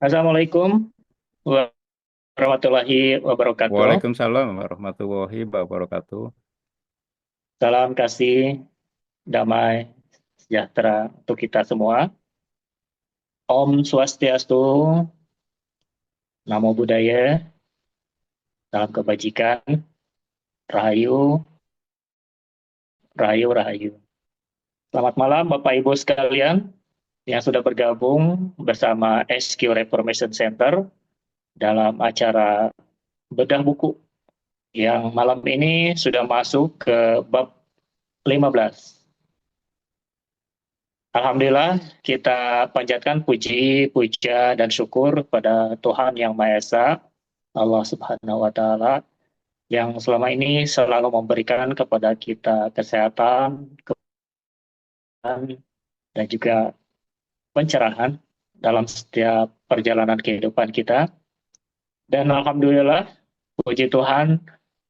Assalamualaikum warahmatullahi wabarakatuh. Waalaikumsalam warahmatullahi wabarakatuh. Salam kasih, damai, sejahtera untuk kita semua. Om Swastiastu, Namo Buddhaya, salam kebajikan, Rahayu, Rahayu, Rahayu. Selamat malam Bapak Ibu sekalian yang sudah bergabung bersama SQ Reformation Center dalam acara Bedah Buku yang malam ini sudah masuk ke bab 15. Alhamdulillah, kita panjatkan puji, puja, dan syukur pada Tuhan Yang Maha Esa, Allah Subhanahu wa Ta'ala, yang selama ini selalu memberikan kepada kita kesehatan, kemuliaan, dan juga pencerahan dalam setiap perjalanan kehidupan kita. Dan Alhamdulillah, puji Tuhan,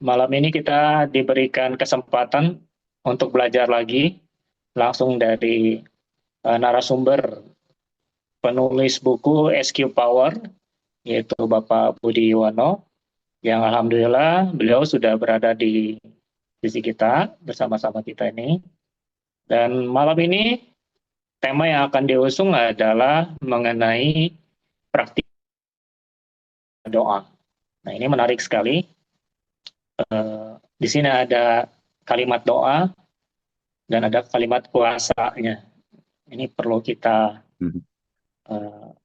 malam ini kita diberikan kesempatan untuk belajar lagi langsung dari narasumber penulis buku SQ Power, yaitu Bapak Budi Yuwono, yang alhamdulillah beliau sudah berada di sisi kita, bersama-sama kita ini. Dan malam ini, tema yang akan diusung adalah mengenai praktik doa. Nah, ini menarik sekali. Di sini ada kalimat doa dan ada kalimat kuasanya. Ini perlu kita Mhm.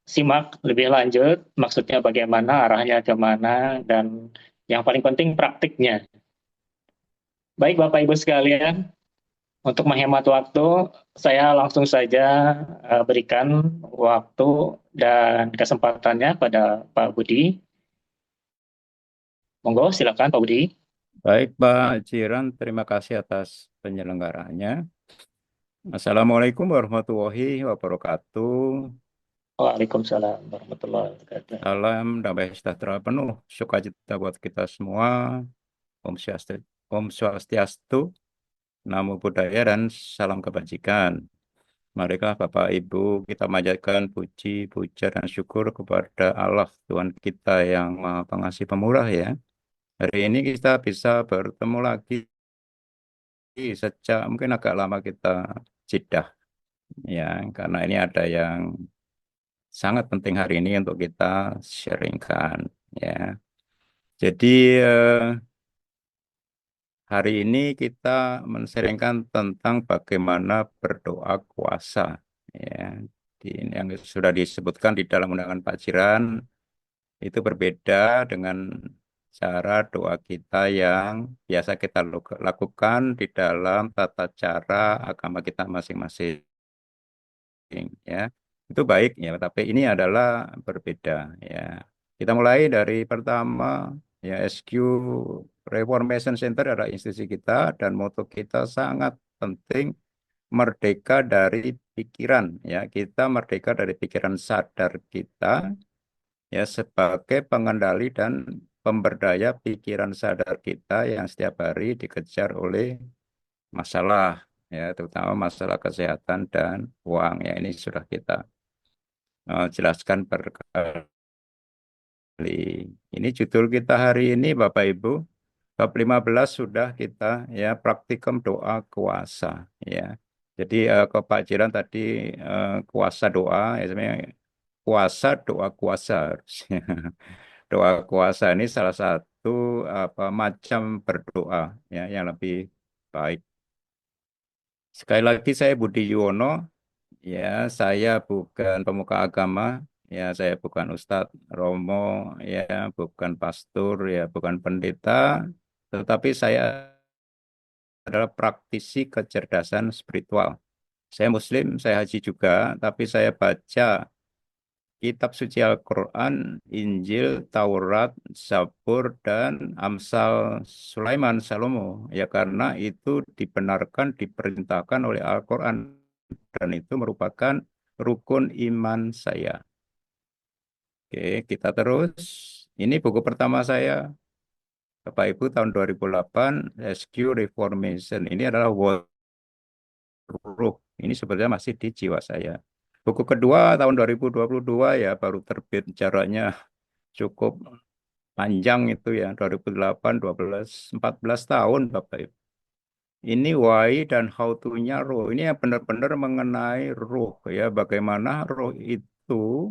simak lebih lanjut, maksudnya bagaimana, arahnya kemana, dan yang paling penting praktiknya. Baik Bapak Ibu sekalian, untuk menghemat waktu, saya langsung saja berikan waktu dan kesempatannya pada Pak Budi. Monggo, silakan Pak Budi. Baik, Pak Jiran, terima kasih atas penyelenggaraannya. Assalamualaikum warahmatullahi wabarakatuh. Waalaikumsalam warahmatullahi wabarakatuh. Salam damai sejahtera penuh, sukacita buat kita semua. Om Swastiastu, Namo Buddhaya, dan salam kebajikan. Marilah Bapak Ibu kita manjatkan puji, puja, dan syukur kepada Allah Tuhan kita yang Maha Pengasih Pemurah ya. Hari ini kita bisa bertemu lagi sejak mungkin agak lama kita jeda ya, karena ini ada yang sangat penting hari ini untuk kita sharingkan ya. Jadi hari ini kita men-sharingkan tentang bagaimana berdoa kuasa ya. Yang sudah disebutkan di dalam undangan Pak Jiran itu berbeda dengan cara doa kita yang biasa kita lakukan di dalam tata cara agama kita masing-masing ya. Itu baik ya, tapi ini adalah berbeda ya. Kita mulai dari pertama ya, SQ Reformation Center adalah institusi kita dan moto kita sangat penting, merdeka dari pikiran ya. Kita merdeka dari pikiran sadar kita ya, sebagai pengendali dan pemberdaya pikiran sadar kita yang setiap hari dikejar oleh masalah ya, terutama masalah kesehatan dan uang ya. Ini sudah kita jelaskan berkali. Ini judul kita hari ini Bapak Ibu, bab 15 sudah kita ya, praktikum doa kuasa ya. Jadi ke Pak Jiran tadi kuasa doa ya, sebenarnya kuasa doa kuasa harusnya. Doa kuasa ini salah satu apa macam berdoa ya yang lebih baik. Sekali lagi saya Budi Yuwono ya, saya bukan pemuka agama ya, saya bukan Ustadz Romo ya, bukan pastor ya, bukan pendeta, tetapi saya adalah praktisi kecerdasan spiritual. Saya Muslim, saya haji juga, tapi saya baca kitab suci Al-Quran, Injil, Taurat, Zabur, dan Amsal Sulaiman Salomo. Ya karena itu dibenarkan, diperintahkan oleh Al-Quran. Dan itu merupakan rukun iman saya. Oke, kita terus. Ini buku pertama saya, Bapak Ibu, tahun 2008, SQ Reformation. Ini adalah Ruh. Ini sebenarnya masih di jiwa saya. Buku kedua tahun 2022 ya baru terbit, jaraknya cukup panjang itu ya, 2008, 12, 14 tahun Bapak Ibu. Ini why dan how to-nya roh. Ini yang benar-benar mengenai roh ya, bagaimana roh itu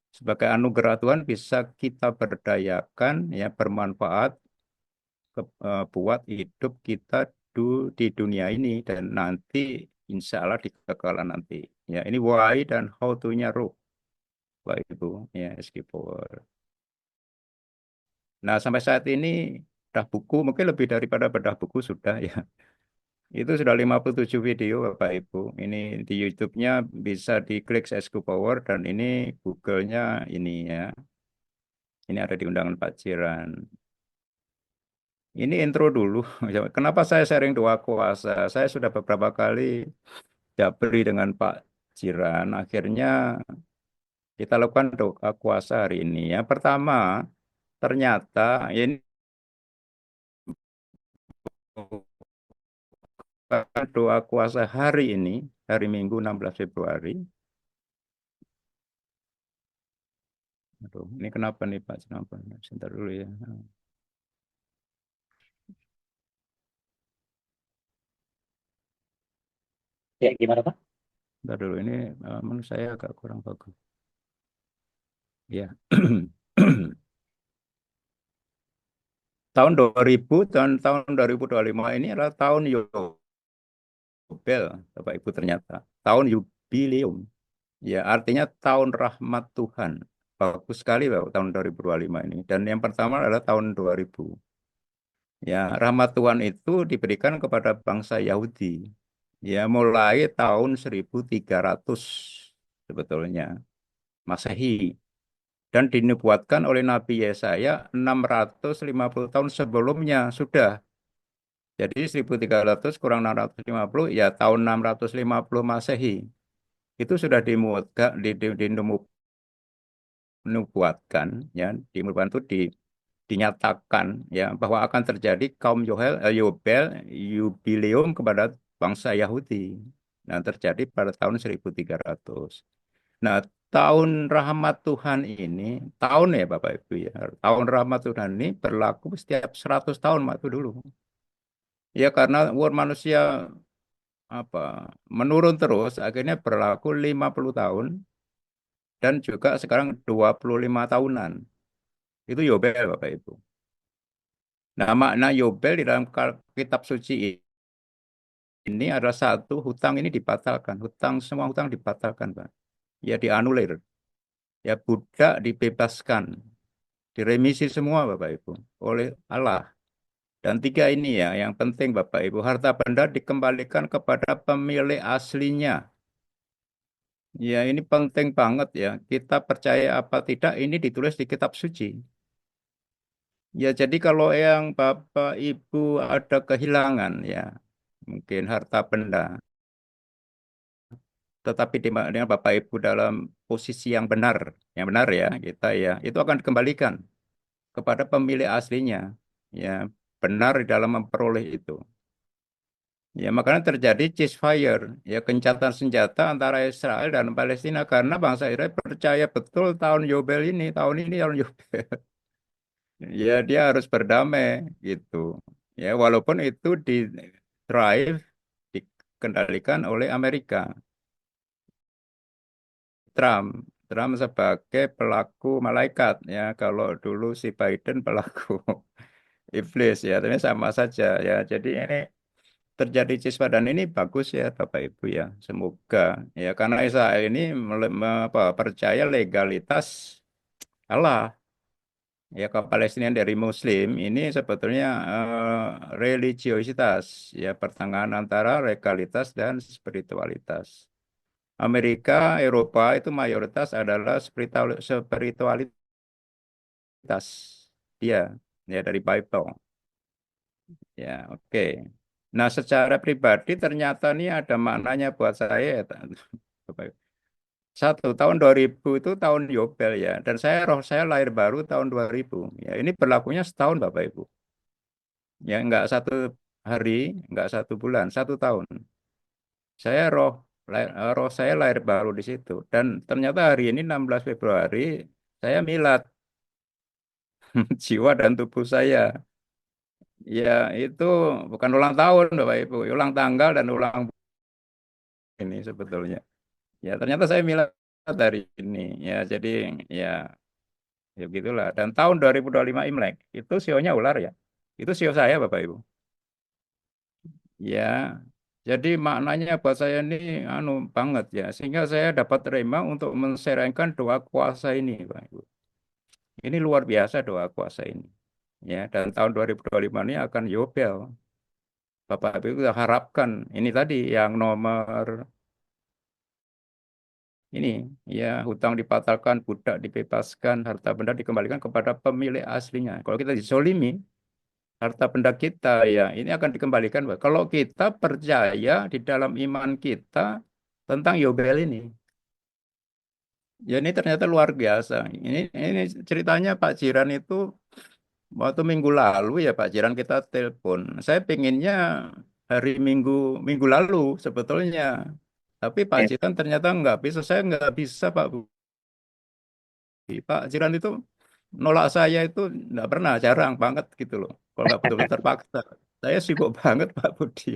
sebagai anugerah Tuhan bisa kita berdayakan ya, bermanfaat buat hidup kita di dunia ini dan nanti insya Allah di kekekalan nanti. Ya, ini why dan how to-nya roh, Bapak Ibu ya, SG Power. Nah, sampai saat ini bedah buku mungkin lebih daripada bedah buku sudah ya. Itu sudah 57 video Bapak Ibu. Ini di YouTube-nya bisa diklik SQ Power dan ini Google-nya ini ya. Ini ada di undangan Pak Jiran. Ini intro dulu. Kenapa saya sharing doa kuasa? Saya sudah beberapa kali japri dengan Pak Jiran. Akhirnya kita lakukan doa kuasa hari ini. Yang pertama, ternyata ya ini doa kuasa hari ini, hari Minggu 16 Februari. Aduh, ini kenapa nih Pak? Kenapa? Sebentar dulu ya. Ya, gimana Pak? Sebentar dulu, ini menurut saya agak kurang bagus. Ya. Tahun 2000 dan tahun 2025 ini adalah tahun Yobel, Bapak Ibu ternyata. Tahun jubileum. Ya, artinya tahun rahmat Tuhan. Bagus sekali Bapak, tahun 2025 ini. Dan yang pertama adalah tahun 2000. Ya, rahmat Tuhan itu diberikan kepada bangsa Yahudi. Ya, mulai tahun 1300 sebetulnya Masehi. Dan dinubuatkan oleh Nabi Yesaya 650 tahun sebelumnya sudah. Jadi 1300 kurang 650 ya tahun 650 Masehi. Itu sudah dinubuatkan ya, dinubuatkan itu dinyatakan ya bahwa akan terjadi Yobel Yubileum kepada bangsa Yahudi. Nah, terjadi pada tahun 1300. Nah, tahun rahmat Tuhan ini, tahun ya Bapak Ibu ya, tahun rahmat Tuhan ini berlaku setiap 100 tahun waktu dulu. Ya karena umur manusia apa menurun terus, akhirnya berlaku 50 tahun dan juga sekarang 25 tahunan. Itu Yobel Bapak Ibu. Nah, makna Yobel di dalam kitab suci ini adalah satu, hutang ini dibatalkan. Semua hutang dibatalkan, Pak. Ya dianulir. Ya budak dibebaskan. Diremisi semua Bapak Ibu oleh Allah. Dan tiga ini ya yang penting Bapak Ibu, harta benda dikembalikan kepada pemilik aslinya. Ya ini penting banget ya. Kita percaya apa tidak ini ditulis di kitab suci. Ya jadi kalau yang Bapak Ibu ada kehilangan ya, mungkin harta benda, tetapi dengan Bapak Ibu dalam posisi yang benar ya kita ya, itu akan dikembalikan kepada pemilik aslinya. Ya, benar di dalam memperoleh itu. Ya, makanya terjadi ceasefire, ya gencatan senjata antara Israel dan Palestina karena bangsa Israel percaya betul tahun ini tahun Yobel. Ya, dia harus berdamai gitu. Ya, walaupun itu di drive dikendalikan oleh Amerika. Trump, Trump sebagai pelaku malaikat ya, kalau dulu si Biden pelaku iblis ya, tapi sama saja ya. Jadi ini terjadi cispadan ini bagus ya Bapak Ibu ya. Semoga ya karena Israel ini percaya legalitas Allah. Ya ke Palestina dari Muslim ini sebetulnya religiositas ya pertengahan antara legalitas dan spiritualitas. Amerika, Eropa itu mayoritas adalah spiritualitas dia ya dari Bible. Ya, oke. Nah, secara pribadi ternyata ini ada maknanya buat saya ya. Bapak Ibu. Satu, tahun 2000 itu tahun Yobel ya. Dan saya lahir baru tahun 2000. Ya, ini berlakunya setahun Bapak Ibu. Ya, enggak satu hari, enggak satu bulan, satu tahun. Saya roh saya lahir baru di situ. Dan ternyata hari ini 16 Februari saya milad jiwa dan tubuh saya. Ya itu bukan ulang tahun Bapak Ibu, ulang tanggal dan ulang ini sebetulnya. Ya ternyata saya milad hari ini. Ya jadi ya ya begitulah. Dan tahun 2025 Imlek itu sionya ular ya. Itu sio saya Bapak Ibu. Ya, jadi maknanya buat saya ini anu banget ya, sehingga saya dapat terima untuk menserahkan doa kuasa ini, Pak Ibu. Ini luar biasa doa kuasa ini. Ya, dan tahun 2025 ini akan yobel. Bapak Ibu kita harapkan ini tadi yang nomor ini ya hutang dibatalkan, budak dibebaskan, harta benda dikembalikan kepada pemilik aslinya. Kalau kita disolimi, harta benda kita ya ini akan dikembalikan, Pak. Kalau kita percaya di dalam iman kita tentang Yobel ini. Ya ini ternyata luar biasa. Ini ceritanya Pak Jiran itu waktu minggu lalu ya Pak Jiran kita telepon. Saya pinginnya hari Minggu minggu lalu sebetulnya. Tapi Pak Ya. Jiran ternyata nggak bisa. Saya nggak bisa Pak Budi. Pak Jiran itu nolak saya itu nggak pernah, jarang banget gitu loh. Kalau nggak betul-betul terpaksa. Saya sibuk banget Pak Budi.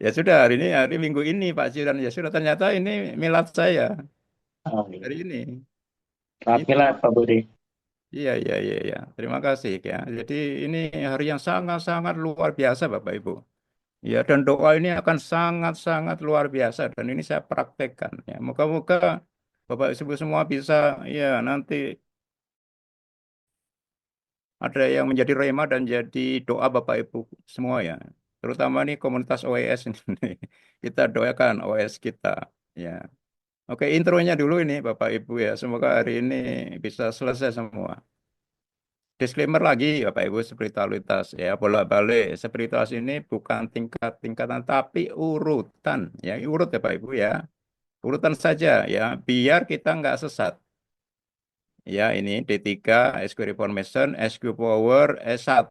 Ya sudah hari Minggu ini Pak Jiran ya sudah ternyata ini milad saya Oh, hari iya. ini. Selamat Itu milad, Pak Budi. iya, iya, iya, iya. Terima kasih ya. Jadi ini hari yang sangat-sangat luar biasa Bapak Ibu. Ya, dan doa ini akan sangat-sangat luar biasa dan ini saya praktekkan ya. Moga-moga Bapak Ibu semua bisa ya nanti ada yang menjadi rema dan jadi doa Bapak Ibu semua ya. Terutama nih komunitas OES ini. Kita doakan OS kita ya. Oke, intronya dulu ini Bapak Ibu ya. Semoga hari ini bisa selesai semua. Disclaimer lagi, Bapak Ibu, spiritualitas ya bolak-balik. Spiritualitas ini bukan tingkat-tingkatan, tapi urutan. Ya, urut ya Bapak Ibu ya, urutan saja ya, biar kita nggak sesat. Ya, ini D3, SQ Reformation, SQ Power, S1,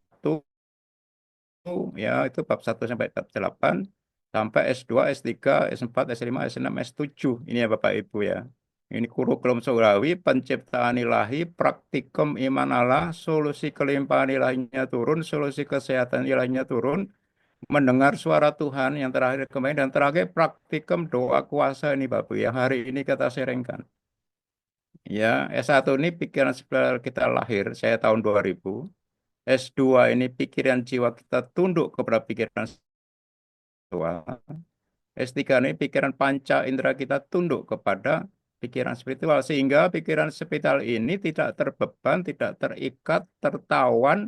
ya itu bab 1 sampai bab 8, sampai S2, S3, S4, S5, S6, S7. Ini ya Bapak Ibu ya. Ini kurikulum surgawi, penciptaan ilahi, praktikum iman Allah, solusi kelimpahan ilahinya turun, solusi kesehatan ilahinya turun, mendengar suara Tuhan yang terakhir kemarin, dan terakhir praktikum doa kuasa ini Bapak Ibu yang hari ini kita sharingkan. Ya, S1 ini pikiran spiritual kita lahir, saya tahun 2000. S2 ini pikiran jiwa kita tunduk kepada pikiran spiritual. S3 ini pikiran panca indera kita tunduk kepada pikiran spiritual sehingga pikiran spiritual ini tidak terbeban, tidak terikat, tertawan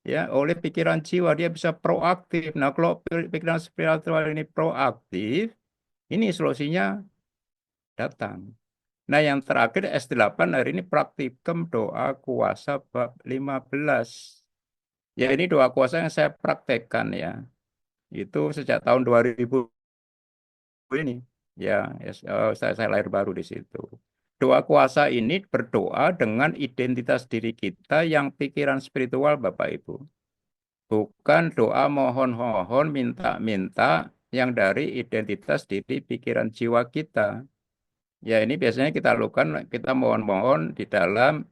ya oleh pikiran jiwa, dia bisa proaktif. Nah, kalau pikiran spiritual ini proaktif, ini solusinya datang. Nah, yang terakhir S8 hari ini praktikum doa kuasa bab 15. Ya, ini doa kuasa yang saya praktekkan ya. Itu sejak tahun 2000 ini ya, saya lahir baru di situ. Doa kuasa ini berdoa dengan identitas diri kita yang pikiran spiritual Bapak Ibu. Bukan doa mohon-mohon minta-minta yang dari identitas diri pikiran jiwa kita. Ya ini biasanya kita lakukan, kita mohon-mohon di dalam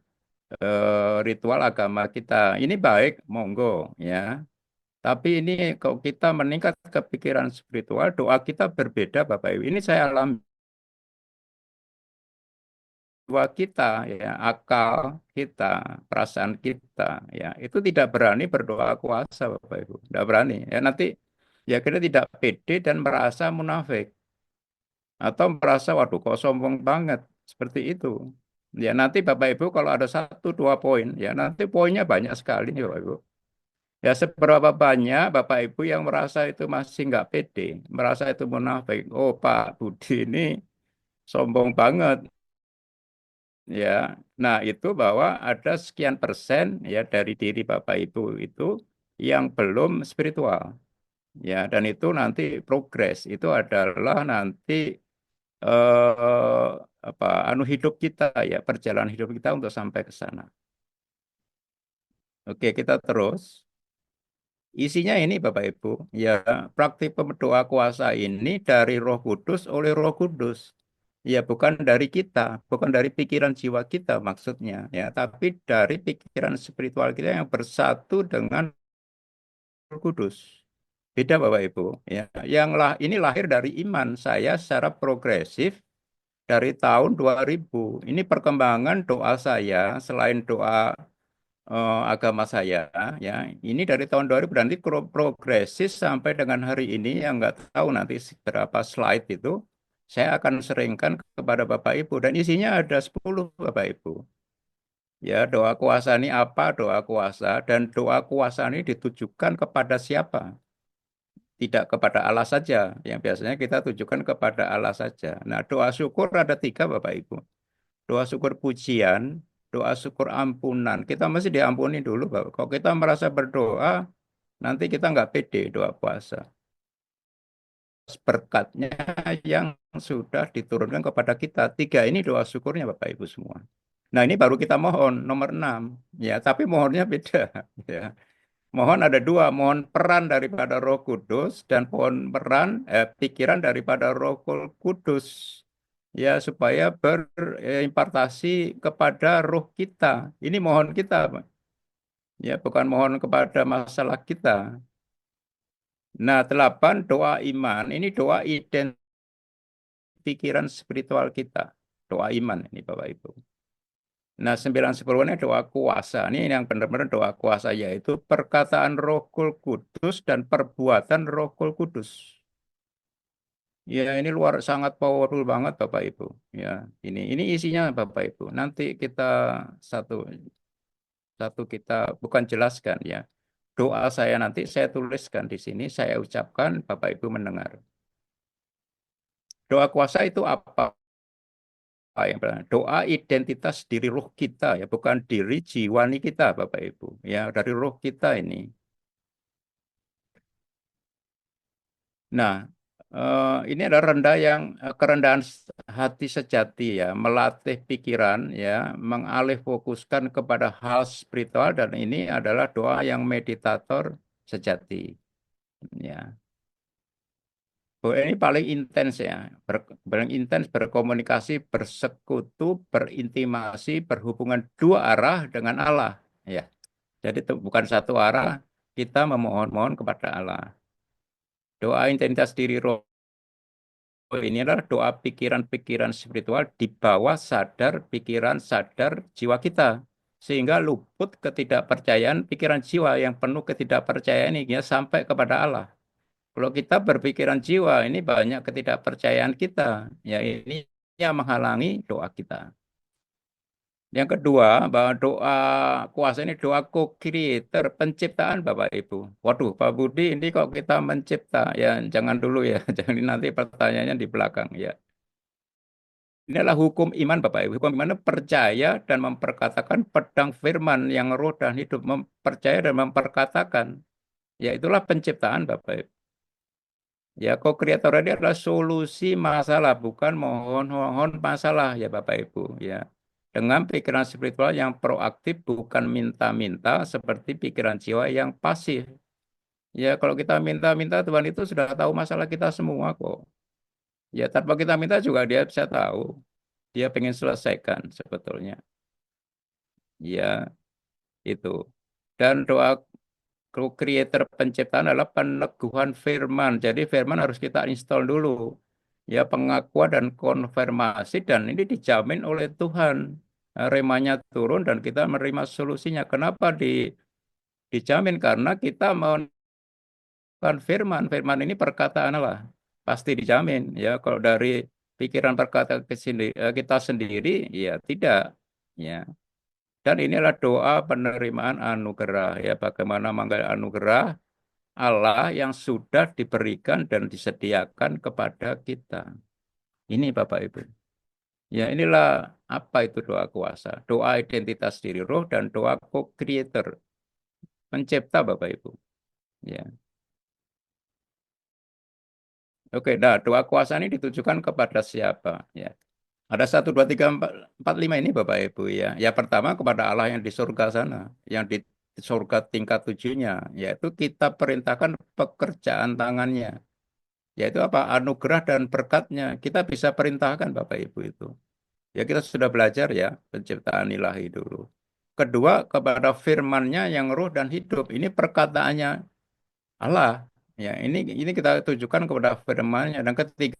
ritual agama kita. Ini baik, monggo ya. Tapi ini kalau kita meningkat ke pikiran spiritual, doa kita berbeda Bapak Ibu. Ini saya alami jiwa kita ya, akal kita, perasaan kita ya, itu tidak berani berdoa kuasa Bapak Ibu. Tidak berani. Ya nanti ya kita tidak pede dan merasa munafik atau merasa waduh kok sombong banget seperti itu. Ya nanti Bapak Ibu kalau ada 1 2 poin ya nanti poinnya banyak sekali nih Bapak Ibu. Ya seberapa banyak Bapak Ibu yang merasa itu masih nggak pede, merasa itu munafik. Oh Pak Budi ini sombong banget. Ya, nah itu bahwa ada sekian persen ya dari diri Bapak Ibu itu yang belum spiritual. Ya, dan itu nanti progres itu adalah nanti eh, apa anu hidup kita ya, perjalanan hidup kita untuk sampai ke sana. Oke, kita terus. Isinya ini Bapak Ibu, ya praktik doa kuasa ini dari Roh Kudus oleh Roh Kudus. Ya bukan dari kita, bukan dari pikiran jiwa kita maksudnya, ya, tapi dari pikiran spiritual kita yang bersatu dengan Roh Kudus. Beda Bapak Ibu, ya. Ini lahir dari iman saya secara progresif dari tahun 2000. Ini perkembangan doa saya selain doa agama saya, ya, ini dari tahun 2000 nanti progresif sampai dengan hari ini yang nggak tahu nanti berapa slide itu saya akan seringkan kepada Bapak Ibu dan isinya ada 10 Bapak Ibu. Ya, doa kuasa ini apa? Doa kuasa dan doa kuasa ini ditujukan kepada siapa? Tidak kepada Allah saja. Yang biasanya kita tujukan kepada Allah saja. Nah, doa syukur ada tiga Bapak Ibu. Doa syukur pujian, doa syukur ampunan. Kita mesti diampuni dulu, Bapak. Kalau kita merasa berdoa, nanti kita nggak pede doa puasa. Berkatnya yang sudah diturunkan kepada kita. Tiga ini doa syukurnya, Bapak Ibu semua. Nah, ini baru kita mohon, nomor 6. Ya, tapi mohonnya beda. Ya. Mohon ada dua, mohon peran daripada Roh Kudus dan mohon peran pikiran daripada Roh Kudus. Ya, supaya berimpartasi kepada roh kita. Ini mohon kita, Pak. Ya, bukan mohon kepada masalah kita. Nah, 8 doa iman. Ini doa pikiran spiritual kita. Doa iman ini Bapak Ibu. Nah, 9 10 ini doa kuasa. Ini yang benar-benar doa kuasa yaitu perkataan Roh Kudus dan perbuatan Roh Kudus. Ya, ini luar sangat powerful banget Bapak Ibu. Ya, ini isinya Bapak Ibu. Nanti kita satu satu kita bukan jelaskan ya. Doa saya nanti saya tuliskan di sini, saya ucapkan, Bapak Ibu mendengar. Doa kuasa itu apa? Yang pertama, doa identitas diri roh kita ya, bukan diri jiwani kita, Bapak Ibu. Ya, dari roh kita ini. Nah, ini adalah kerendahan hati sejati ya, melatih pikiran ya, mengalih fokuskan kepada hal spiritual dan ini adalah doa yang meditator sejati. Ya. Oh, ini paling intens ya, paling intens berkomunikasi, bersekutu, berintimasi, berhubungan dua arah dengan Allah. Ya, jadi itu bukan satu arah, kita memohon-mohon kepada Allah. Doa intensitas diri roh ini adalah doa pikiran-pikiran spiritual di bawah sadar, pikiran sadar jiwa kita. Sehingga luput ketidakpercayaan pikiran jiwa yang penuh ketidakpercayaan ini ya, sampai kepada Allah. Kalau kita berpikiran jiwa, ini banyak ketidakpercayaan kita. Ya ini yang menghalangi doa kita. Yang kedua, bahwa doa kuasa ini doa co-creator, penciptaan Bapak Ibu. Waduh, Pak Budi, ini kok kita mencipta? Ya, jangan dulu ya, jangan nanti pertanyaannya di belakang ya. Ini adalah hukum iman Bapak Ibu. Hukum iman itu percaya dan memperkatakan pedang firman yang roh dan hidup. Mempercaya dan memperkatakan. Ya itulah penciptaan Bapak Ibu. Ya, co-creator ini adalah solusi masalah, bukan mohon-mohon masalah ya Bapak Ibu. Ya, dengan pikiran spiritual yang proaktif, bukan minta-minta seperti pikiran jiwa yang pasif. Ya, kalau kita minta-minta, Tuhan itu sudah tahu masalah kita semua kok. Ya, tanpa kita minta juga dia bisa tahu. Dia pengen selesaikan sebetulnya. Ya, itu. Dan doa creator penciptaan adalah peneguhan firman. Jadi firman harus kita install dulu. Ya pengakuan dan konfirmasi dan ini dijamin oleh Tuhan. Remanya turun dan kita menerima solusinya. Kenapa dijamin? Karena kita menemukan firman. Firman ini perkataan Allah. Pasti dijamin. Ya kalau dari pikiran perkataan kita sendiri, ya tidak. Ya. Dan inilah doa penerimaan anugerah. Ya bagaimana menggali anugerah Allah yang sudah diberikan dan disediakan kepada kita. Ini Bapak Ibu. Ya inilah apa itu doa kuasa. Doa identitas diri roh dan doa co-creator. Pencipta Bapak Ibu. Ya. Oke, nah doa kuasa ini ditujukan kepada siapa? Ya. Ada 1, 2, 3, 4, 5 ini Bapak Ibu ya. Ya pertama kepada Allah yang di surga sana. Yang surga tingkat tujuhnya, yaitu kita perintahkan pekerjaan tangannya, yaitu apa? Anugerah dan berkatnya. Kita bisa perintahkan Bapak Ibu itu. Ya kita sudah belajar ya penciptaan ilahi dulu. Kedua, kepada firman-Nya yang ruh dan hidup. Ini perkataannya Allah. Ya, ini kita tujukan kepada firman-Nya. Dan ketiga,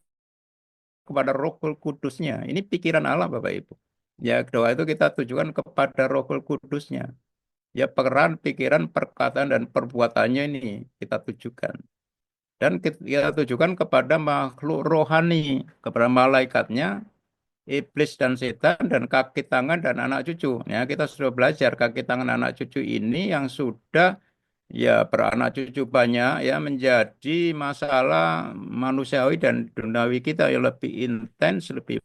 kepada Roh Kudusnya. Ini pikiran Allah Bapak Ibu. Ya, kedua itu kita tujukan kepada Roh Kudusnya. Ya, peran, pikiran, perkataan dan perbuatannya ini kita tujukan. Dan kita tujukan kepada makhluk rohani, kepada malaikatnya, iblis dan setan dan kaki tangan dan anak cucu. Ya, kita sudah belajar kaki tangan anak cucu ini yang sudah ya beranak cucu banyak ya menjadi masalah manusiawi dan duniawi kita yang lebih intens, lebih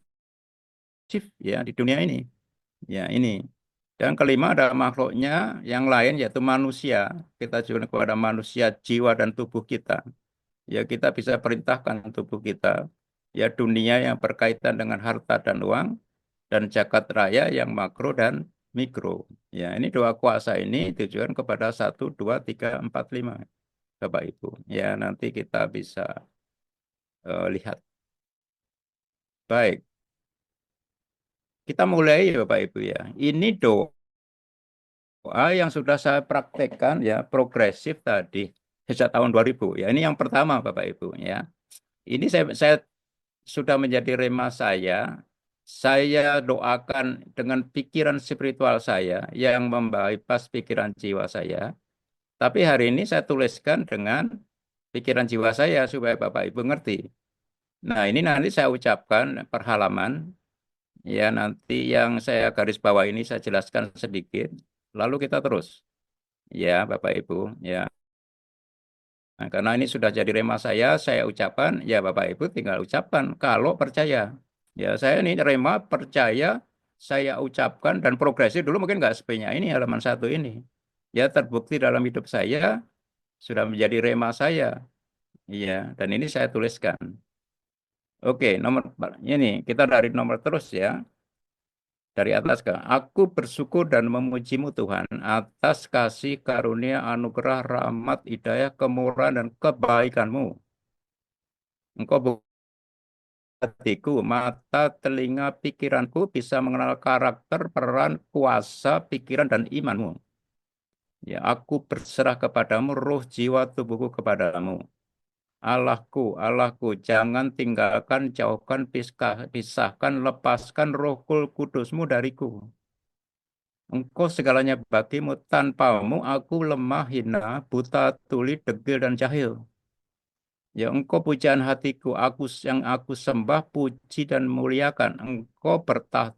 aktif ya di dunia ini. Ya, ini. Dan kelima ada makhluknya yang lain yaitu manusia. Kita juga kepada manusia jiwa dan tubuh kita. Ya, kita bisa perintahkan tubuh kita ya dunia yang berkaitan dengan harta dan uang dan jagat raya yang makro dan mikro. Ya, ini dua kuasa ini tujuan kepada 1, 2, 3, 4, 5, Bapak Ibu. Ya, nanti kita bisa lihat. Baik, kita mulai ya Bapak Ibu ya. Ini doa yang sudah saya praktekkan ya progresif tadi sejak tahun 2000. Ya, ini yang pertama Bapak Ibu ya. Ini saya sudah menjadi rema saya. Saya doakan dengan pikiran spiritual saya yang membypass pikiran jiwa saya. Tapi hari ini saya tuliskan dengan pikiran jiwa saya supaya Bapak Ibu ngerti. Nah, ini nanti saya ucapkan per halaman. Ya, nanti yang saya garis bawah ini saya jelaskan sedikit. Lalu kita terus. Ya, Bapak Ibu. Ya, nah, karena ini sudah jadi rema saya ucapkan. Ya, Bapak Ibu tinggal ucapkan kalau percaya. Ya, saya ini rema percaya saya ucapkan dan progresif dulu mungkin nggak sebanyak ini halaman 1 ini. Ya, terbukti dalam hidup saya sudah menjadi rema saya. Iya, dan ini saya tuliskan. Oke, nomor ini kita dari nomor terus ya. Dari atas ke. Aku bersyukur dan memujimu Tuhan atas kasih karunia anugerah rahmat hidayah kemurahan dan kebaikanmu. Engkau bukan hatiku, mata, telinga, pikiranku bisa mengenal karakter, peran, kuasa, pikiran, dan imanmu. Ya, aku berserah kepadamu, roh, jiwa, tubuhku kepadamu. Allahku, Allahku, jangan tinggalkan, jauhkan, pisahkan, lepaskan roh kudusmu dariku. Engkau segalanya bagimu, tanpamu aku lemah, hina, buta, tuli, degil, dan jahil. Ya engkau pujian hatiku, yang aku sembah, puji dan muliakan. Engkau bertahta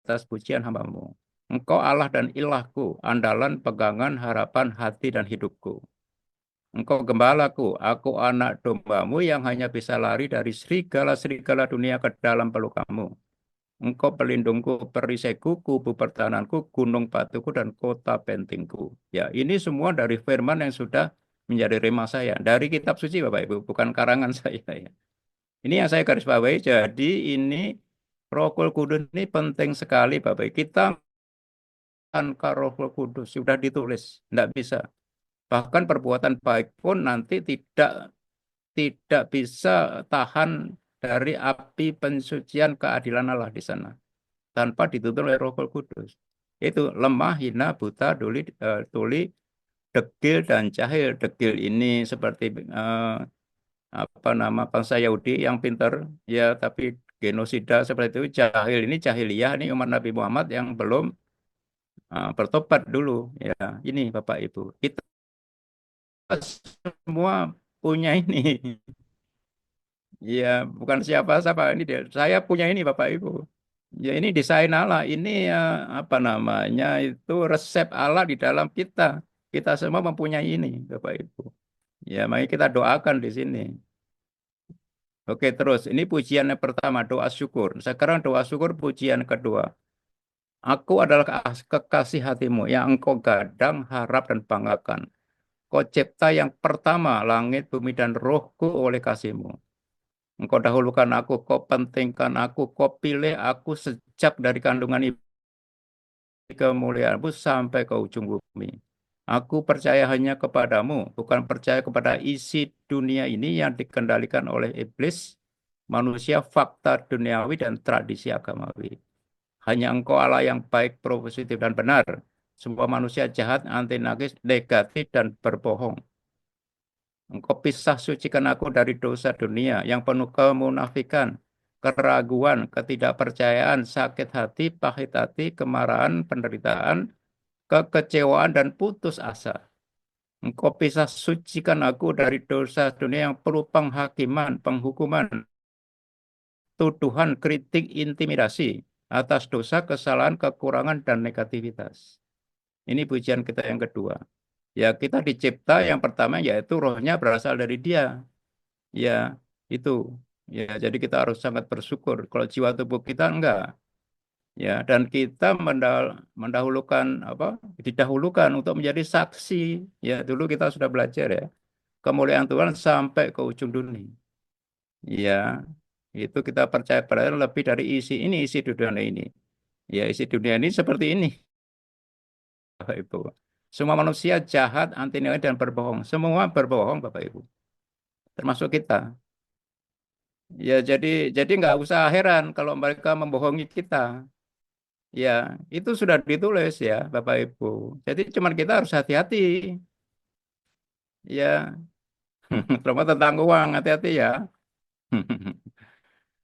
atas pujian hambamu. Engkau Allah dan ilahku, andalan, pegangan, harapan, hati, dan hidupku. Engkau gembalaku, aku anak dombamu yang hanya bisa lari dari serigala-serigala dunia ke dalam pelukanmu. Engkau pelindungku, perisaiku, kubu pertahananku, gunung batuku, dan kota pentingku. Ya, ini semua dari firman yang sudah menjadi rema saya. Dari kitab suci, Bapak Ibu, bukan karangan saya. Ya. Ini yang saya garis bawahi. Jadi ini Roh Kudus ini penting sekali, Bapak Ibu. Kita tanpa Roh Kudus sudah ditulis, tidak bisa. Bahkan perbuatan baik pun nanti tidak bisa tahan dari api pensucian keadilan Allah di sana tanpa dituntun oleh Roh Kudus. Itu lemah, hina, buta, tuli, degil dan jahil. Degil ini seperti apa nama bangsa Yahudi yang pintar ya tapi genosida seperti itu. Jahil ini jahiliyah ini umat Nabi Muhammad yang belum bertobat dulu ya. Ini Bapak Ibu. Kita semua punya ini. Ya, bukan siapa-siapa ini dia. Saya punya ini Bapak Ibu. Ya ini desain Allah, ini apa namanya itu resep Allah di dalam kita. Kita semua mempunyai ini, Bapak Ibu. Ya, mari kita doakan di sini. Oke, terus ini pujian yang pertama, doa syukur. Sekarang doa syukur pujian kedua. Aku adalah kekasih hatimu yang engkau gadang, harap dan banggakan. Kau cipta yang pertama langit, bumi dan rohku oleh kasihmu. Engkau dahulukan aku, kau pentingkan aku, kau pilih aku sejak dari kandungan ibu. kemuliaanmu sampai ke ujung bumi. Aku percaya hanya kepadamu, bukan percaya kepada isi dunia ini yang dikendalikan oleh iblis, manusia, fakta duniawi, dan tradisi agamawi. Hanya Engkau Allah yang baik, positif, dan benar. Semua manusia jahat, anti negatif, dan berbohong. Engkau pisah sucikan aku dari dosa dunia yang penuh kemunafikan, keraguan, ketidakpercayaan, sakit hati, pahit hati, kemarahan, penderitaan, kekecewaan, dan putus asa. Engkau pisah sucikan aku dari dosa dunia yang penuh penghakiman, penghukuman, tuduhan, kritik, intimidasi atas dosa, kesalahan, kekurangan, dan negativitas. Ini pujian kita yang kedua. Ya, kita dicipta yang pertama yaitu rohnya berasal dari Dia. Ya, itu. Ya, jadi kita harus sangat bersyukur. Kalau jiwa tubuh kita enggak. Ya, dan kita mendahulukan apa? Didahulukan untuk menjadi saksi. Ya, dulu kita sudah belajar ya. Kemuliaan Tuhan sampai ke ujung dunia. Ya, itu kita percaya pada lebih dari isi dunia ini. Ya, isi dunia ini seperti ini, Bapak Ibu. Semua manusia jahat, anti nilai dan berbohong. Semua berbohong, Bapak Ibu. Termasuk kita. Ya, jadi nggak usah heran kalau mereka membohongi kita. Ya, itu sudah ditulis ya, Bapak Ibu. Jadi cuman kita harus hati-hati. Ya, terutama tentang uang, hati-hati ya.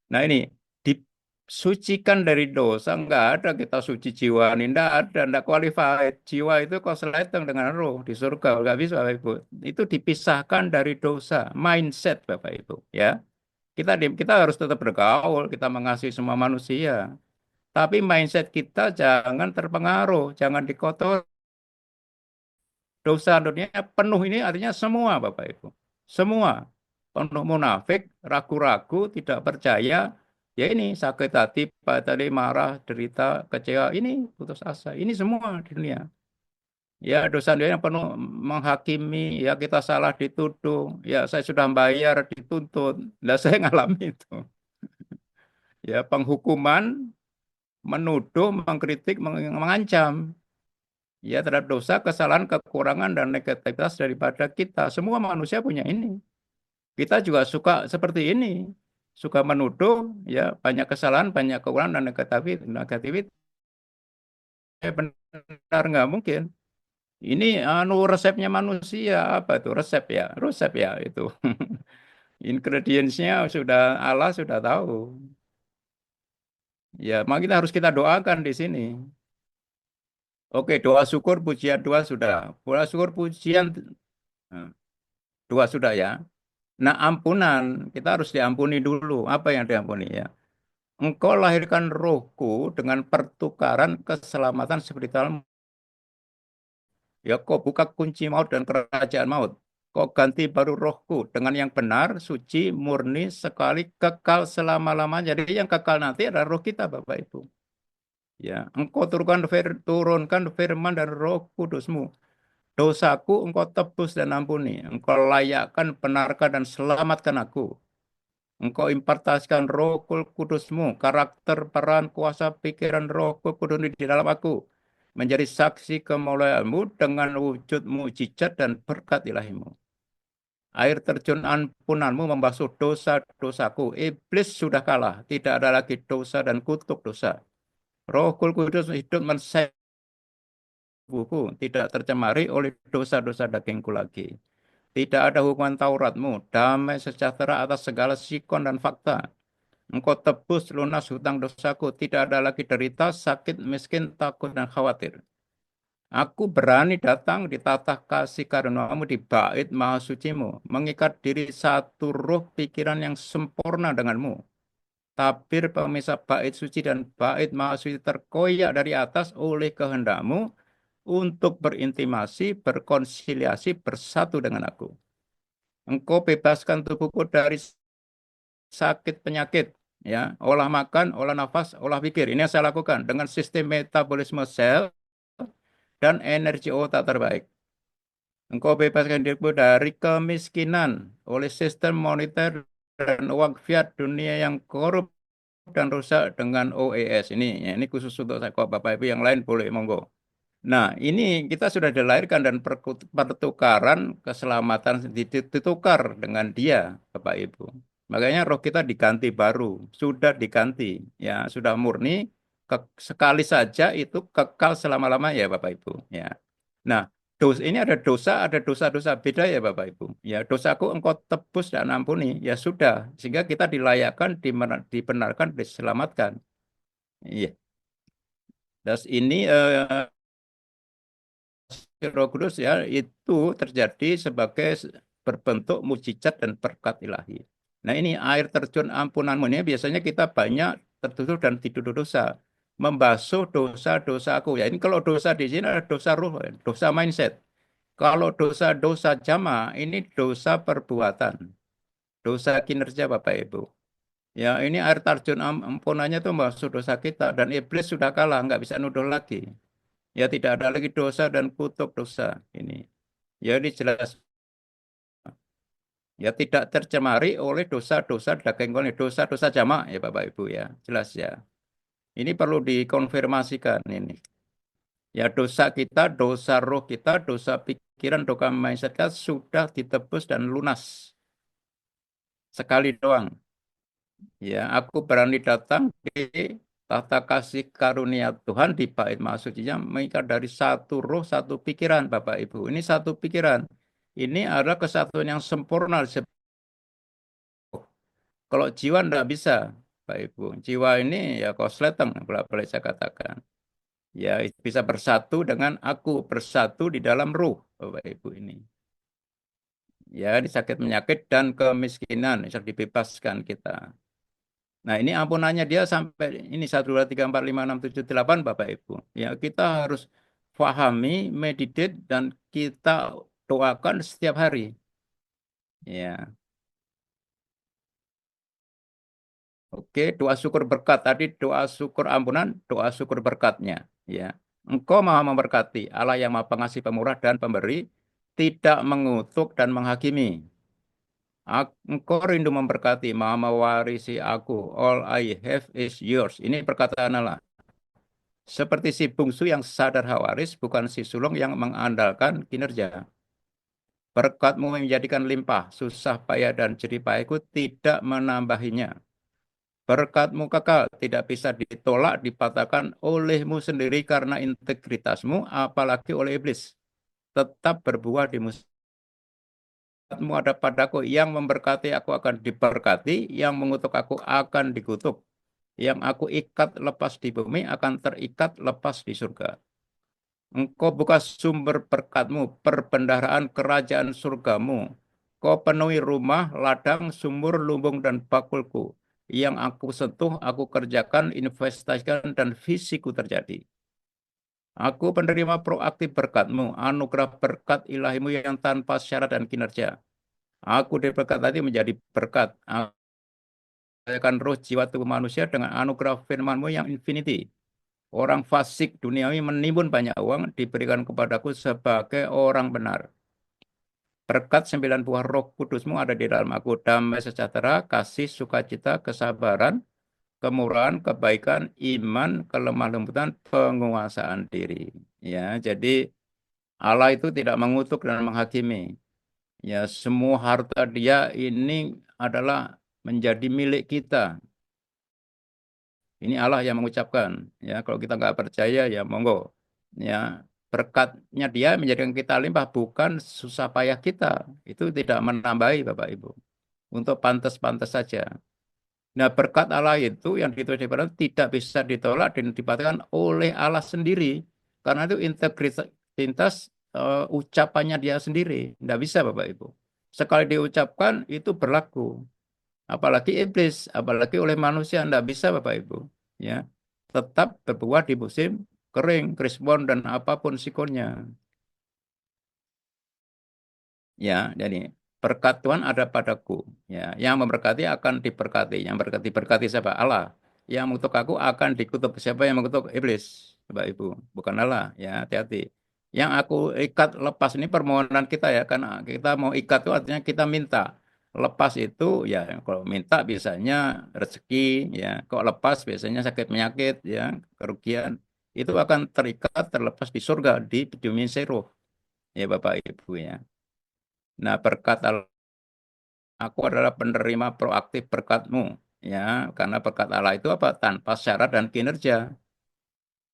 Nah ini, disucikan dari dosa, nggak ada kita suci jiwa ini, nggak ada, nggak qualified. Jiwa itu korsleting dengan roh di surga, nggak bisa Bapak Ibu. Itu dipisahkan dari dosa, mindset Bapak Ibu. Ya, kita harus tetap bergaul, kita mengasihi semua manusia. Tapi mindset kita jangan terpengaruh, jangan dikotor. Dosa dunia penuh ini artinya semua Bapak Ibu. Semua. Penuh munafik, ragu-ragu, tidak percaya. Ya ini sakit hati, tadi marah, derita, kecewa. Ini putus asa. Ini semua di dunia. Ya dosa dunia yang penuh menghakimi. Ya kita salah dituduh. Ya saya sudah bayar, dituntut. Nah saya ngalami itu. Ya penghukuman, menuduh, mengkritik, mengancam. Ya terhadap dosa, kesalahan, kekurangan, dan negativitas daripada kita. Semua manusia punya ini. Kita juga suka seperti ini. Suka menuduh, ya banyak kesalahan, banyak kekurangan, dan negativitas. Benar nggak mungkin. Ini resepnya manusia. Apa itu? Resep ya. Resep ya itu. Ingredientsnya sudah Allah sudah tahu. Ya, maka kita doakan di sini. Oke, doa syukur, pujian dua sudah. Doa syukur, pujian eh, dua sudah ya. Nah, ampunan, kita harus diampuni dulu. Apa yang diampuni ya? Engkau lahirkan rohku dengan pertukaran keselamatan seperti dalam. Ya, kau buka kunci maut dan kerajaan maut. Kau ganti baru rohku dengan yang benar, suci, murni, sekali, kekal selama-lamanya. Jadi yang kekal nanti adalah roh kita, Bapak Ibu. Ya, engkau turunkan firman dan roh kudusmu. Dosaku engkau tebus dan ampuni. Engkau layakkan, benarkan, dan selamatkan aku. Engkau impartasikan roh kudusmu, karakter, peran, kuasa, pikiran roh kudus di dalam aku. Menjadi saksi kemuliaanmu dengan wujud mujizat dan berkat ilahimu. Air terjun ampunanmu membasuh dosa-dosaku. Iblis sudah kalah. Tidak ada lagi dosa dan kutuk dosa. Roh kudus hidup buku tidak tercemari oleh dosa-dosa dagingku lagi. Tidak ada hukuman Tauratmu, damai sejahtera atas segala sikon dan fakta. Engkau tebus lunas hutang dosaku, tidak ada lagi derita, sakit, miskin, takut, dan khawatir. Aku berani datang di tatah kasih karuniamu di bait maha sucimu, mengikat diri satu roh pikiran yang sempurna denganmu. Tabir pemisah bait suci dan bait maha suci terkoyak dari atas oleh kehendakmu untuk berintimasi, berkonsiliasi, bersatu dengan aku. Engkau bebaskan tubuhku dari sakit penyakit, ya, olah makan, olah nafas, olah pikir. Ini yang saya lakukan dengan sistem metabolisme sel dan energi otak terbaik. Engkau bebaskan diriku dari kemiskinan oleh sistem moneter dan uang fiat dunia yang korup dan rusak dengan OES ini. Ya, ini khusus untuk saya. Kalau Bapak Ibu yang lain boleh monggo. Nah, ini kita sudah dilahirkan dan pertukaran keselamatan ditukar dengan dia, Bapak Ibu. Makanya roh kita diganti baru, sudah diganti, ya sudah murni, sekali saja itu kekal selama-lama ya Bapak Ibu. Ya. Nah, ini ada dosa-dosa beda ya Bapak Ibu. Ya, dosaku engkau tebus dan ampuni, ya sudah, sehingga kita dilayakkan, dibenarkan, diselamatkan. Iya. Terus ini Roh Kudus ya itu terjadi sebagai berbentuk mujizat dan berkat ilahi. Nah ini air terjun ampunanmu ini biasanya kita banyak tertutup dan dituduh dosa. Membasuh dosa-dosaku. Ya ini kalau dosa di sini ada dosa ruh, dosa mindset. Kalau dosa-dosa jama ini dosa perbuatan, dosa kinerja Bapak Ibu. Ya ini air terjun ampunannya itu membasuh dosa kita dan iblis sudah kalah, nggak bisa nuduh lagi. Ya tidak ada lagi dosa dan kutuk dosa ini. Ya ini jelas. Ya tidak tercemari oleh dosa-dosa daging koloni, dosa-dosa jamak ya Bapak Ibu ya. Jelas ya. Ini perlu dikonfirmasikan ini. Ya dosa kita, dosa roh kita, dosa pikiran, dosa mindset kita sudah ditebus dan lunas. Sekali doang. Ya, aku berani datang di tahta kasih karunia Tuhan di bait maksudnya mengikat dari satu roh, satu pikiran Bapak Ibu. Ini satu pikiran. Ini adalah kesatuan yang sempurna. Kalau jiwa tidak bisa, Pak Ibu. Jiwa ini ya kosleteng, bolak-balik saya katakan. Ya bisa bersatu dengan aku, bersatu di dalam ruh, Bapak Ibu ini. Ya, di sakit penyakit dan kemiskinan, bisa dibebaskan kita. Nah, ini ampunannya dia sampai ini 1, 2, 3, 4, 5, 6, 7, 8, Bapak Ibu. Ya, kita harus pahami, meditate, dan kita doakan setiap hari. Ya. Oke, doa syukur berkat tadi, doa syukur ampunan, doa syukur berkatnya. Ya, Engkau Maha memberkati, Allah yang Maha Pengasih, Pemurah dan Pemberi, tidak mengutuk dan menghakimi. Engkau rindu memberkati, Maha mewarisi aku. All I have is yours. Ini perkataan Allah. Seperti si bungsu yang sadar hawaris, bukan si sulung yang mengandalkan kinerja. Berkatmu menjadikan limpah, susah payah dan jerih payahku tidak menambahinya. Berkatmu kekal, tidak bisa ditolak, dipatahkan olehmu sendiri karena integritasmu, apalagi oleh iblis. Tetap berbuah di musuhmu ada padaku, yang memberkati aku akan diberkati, yang mengutuk aku akan dikutuk. Yang aku ikat lepas di bumi akan terikat lepas di surga. Engkau buka sumber berkatmu, perbendaharaan kerajaan surgamu. Kau penuhi rumah, ladang, sumur, lumbung, dan bakulku. Yang aku sentuh, aku kerjakan, investasikan, dan visiku terjadi. Aku penerima proaktif berkatmu, anugerah berkat ilahimu yang tanpa syarat dan kinerja. Aku diberkati menjadi berkat. Akan roh jiwa tubuh manusia dengan anugerah firmanmu yang infinity. Orang fasik duniawi menimbun banyak uang diberikan kepadaku sebagai orang benar. Berkat 9 buah roh kudusmu ada di dalam aku. Damai sejahtera, kasih, sukacita, kesabaran, kemurahan, kebaikan, iman, kelemah lembutan, penguasaan diri. Ya, jadi Allah itu tidak mengutuk dan menghakimi. Ya, semua harta dia ini adalah menjadi milik kita. Ini Allah yang mengucapkan. Ya, kalau kita nggak percaya ya monggo. Ya, berkatnya dia menjadikan kita limpah, bukan susah payah kita. Itu tidak menambahi Bapak Ibu. Untuk pantas-pantas saja. Nah, berkat Allah itu yang ditulis di Quran tidak bisa ditolak dan dipatahkan oleh Allah sendiri. Karena itu integritas ucapannya dia sendiri. Tidak bisa Bapak Ibu. Sekali diucapkan itu berlaku. Apalagi iblis, apalagi oleh manusia tidak bisa Bapak Ibu. Ya, tetap berbuah di musim kering, krisbon dan apapun sikonnya. Ya, jadi berkat Tuhan ada padaku. Ya, yang memberkati akan diberkati. Yang berkati siapa? Allah. Yang mengutuk aku akan dikutuk. Siapa yang mengutuk? Iblis, Bapak Ibu. Bukan Allah. Ya, hati-hati. Yang aku ikat lepas ini permohonan kita ya, karena kita mau ikat itu artinya kita minta. Lepas itu ya kalau minta biasanya rezeki, ya. Kok lepas biasanya sakit penyakit, ya, kerugian. Itu akan terikat terlepas di surga di dunia seruh, ya Bapak Ibu ya. Nah, berkat Allah, aku adalah penerima proaktif berkatmu, ya, karena berkat Allah itu apa? Tanpa syarat dan kinerja.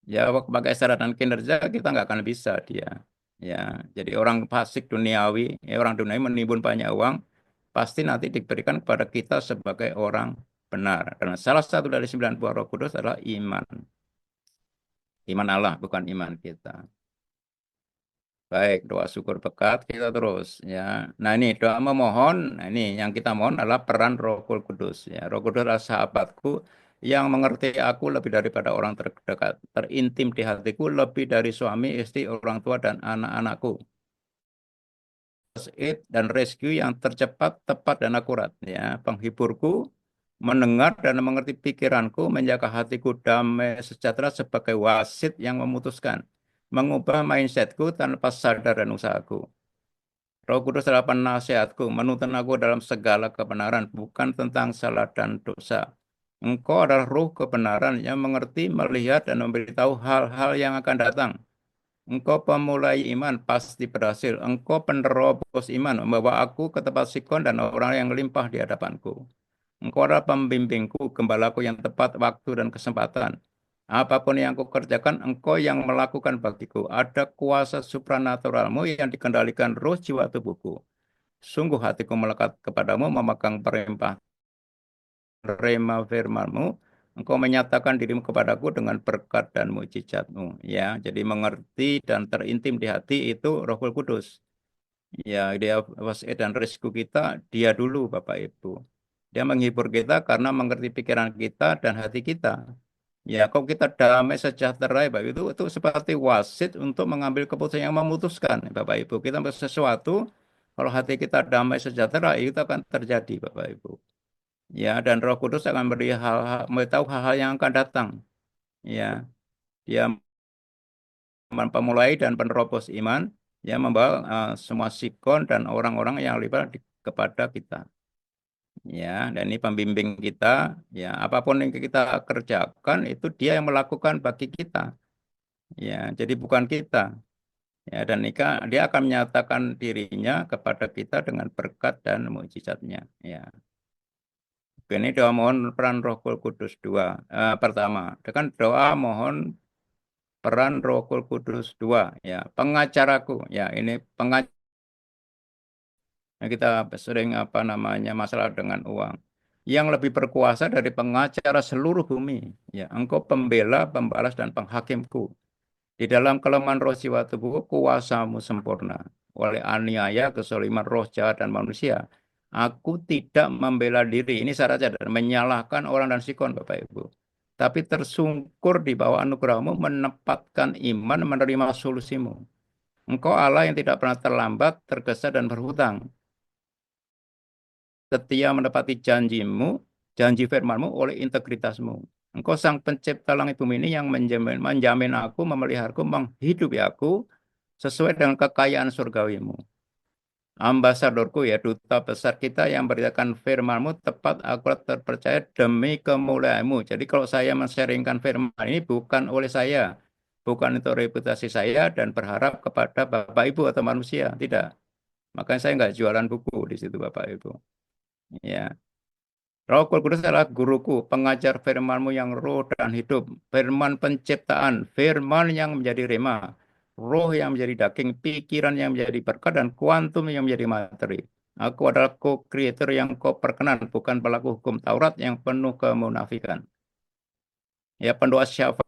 Ya, pakai syarat dan kinerja kita nggak akan bisa dia. Ya, jadi orang fasik duniawi, ya, orang duniawi menimbun banyak uang, pasti nanti diberikan kepada kita sebagai orang benar. Dan salah satu dari 9 buah Roh Kudus adalah iman. Iman Allah, bukan iman kita. Baik, doa syukur berkat kita terus ya. Nah, ini doa memohon. Nah, ini yang kita mohon adalah peran Roh Kudus ya. Roh Kudus adalah sahabatku yang mengerti aku lebih daripada orang terdekat, terintim di hatiku lebih dari suami, istri, orang tua dan anak-anakku. First aid dan rescue yang tercepat, tepat dan akurat ya. Penghiburku, mendengar dan mengerti pikiranku, menjaga hatiku damai sejahtera sebagai wasit yang memutuskan, mengubah mindsetku tanpa sadar dan usahaku. Roh Kudus adalah penasihatku, menuntun aku dalam segala kebenaran, bukan tentang salah dan dosa. Engkau adalah ruh kebenaran yang mengerti, melihat, dan memberitahu hal-hal yang akan datang. Engkau pemulai iman pasti berhasil. Engkau penerobos iman, membawa aku ke tempat sikon dan orang yang limpah di hadapanku. Engkau adalah pembimbingku, gembalaku yang tepat waktu dan kesempatan. Apapun yang aku kerjakan, engkau yang melakukan bagiku. Ada kuasa supranaturalmu yang dikendalikan roh jiwa tubuhku. Sungguh hatiku melekat kepadamu, memegang perintah rema firmanmu. Engkau menyatakan dirimu kepadaku dengan berkat dan mujizatmu. Ya, jadi mengerti dan terintim di hati itu Roh Kudus. Ya, dia wasit dan rescue kita, dia dulu Bapak Ibu. Dia menghibur kita karena mengerti pikiran kita dan hati kita. Ya, kalau kita damai sejahtera, Bapak itu seperti wasit untuk mengambil keputusan yang memutuskan, Bapak Ibu. Kita sesuatu, kalau hati kita damai sejahtera, itu akan terjadi, Bapak Ibu. Ya, dan Roh Kudus akan beri hal-hal, memberitahu hal-hal yang akan datang. Ya, dia pemulai dan penerobos iman, yang membawa semua sikon dan orang-orang yang libat kepada kita. Ya, dan ini pembimbing kita. Ya, apapun yang kita kerjakan itu dia yang melakukan bagi kita. Ya, jadi bukan kita. Ya, dan dia akan menyatakan dirinya kepada kita dengan berkat dan mukjizatnya. Ya. Ini doa mohon peran Roh Kudus dua. Pertama, dengan doa mohon peran Roh Kudus dua. Ya, pengacaraku. Ya, ini pengacara kita sering apa namanya masalah dengan uang. Yang lebih berkuasa dari pengacara seluruh bumi. Ya, engkau pembela, pembalas dan penghakimku. Di dalam kelemahan roh jiwa tubuhku, kuasamu sempurna. Oleh aniaya, kesoliman roh jahat dan manusia, aku tidak membela diri. Ini syarat dan menyalahkan orang dan sikon, Bapak Ibu. Tapi tersungkur di bawah anugerahmu, menempatkan iman, menerima solusimu. Engkau Allah yang tidak pernah terlambat, tergesa dan berhutang. Setia menepati janjimu, janji firmanmu oleh integritasmu. Engkau sang pencipta langit bumi ini yang menjamin aku, memeliharaku, menghidupi aku sesuai dengan kekayaan surgawimu. Ambasadorku ya, duta besar kita yang beritakan firmanmu tepat, akurat, terpercaya demi kemuliaanmu. Jadi kalau saya men-sharingkan firman ini bukan oleh saya, bukan untuk reputasi saya dan berharap kepada Bapak Ibu atau manusia, tidak. Makanya saya nggak jualan buku di situ Bapak Ibu. Ya. Roh Kudus adalah guruku, pengajar firman-Mu yang roh dan hidup, firman penciptaan, firman yang menjadi rema, roh yang menjadi daging, pikiran yang menjadi berkat, dan kuantum yang menjadi materi. Aku adalah co-creator yang kau perkenan, bukan pelaku hukum Taurat yang penuh kemunafikan. Ya, pendoa syafaat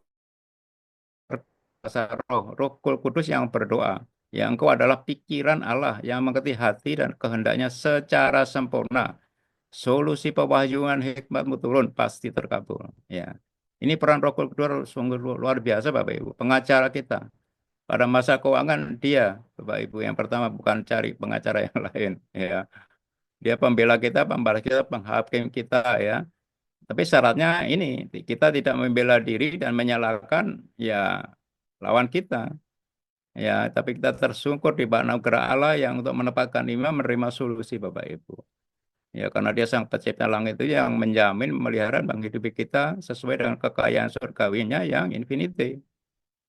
roh Kudus yang berdoa. Ya, engkau adalah pikiran Allah yang mengerti hati dan kehendaknya secara sempurna. Solusi pewahyuan hikmatmu turun pasti terkabul. Ya, ini peran Roh Kudus sungguh luar biasa, Bapak Ibu. Pengacara kita pada masa keuangan dia, Bapak Ibu, yang pertama bukan cari pengacara yang lain. Ya, dia pembela kita, pembalas kita, penghakim kita. Ya, tapi syaratnya ini kita tidak membela diri dan menyalahkan ya lawan kita. Ya, tapi kita tersungkur di bawah anugerah Allah yang untuk menepatkan iman menerima solusi, Bapak Ibu. Ya, karena dia sang pencipta langit itu yang menjamin, memelihara, menghidupi kita sesuai dengan kekayaan surgawinya yang infinity.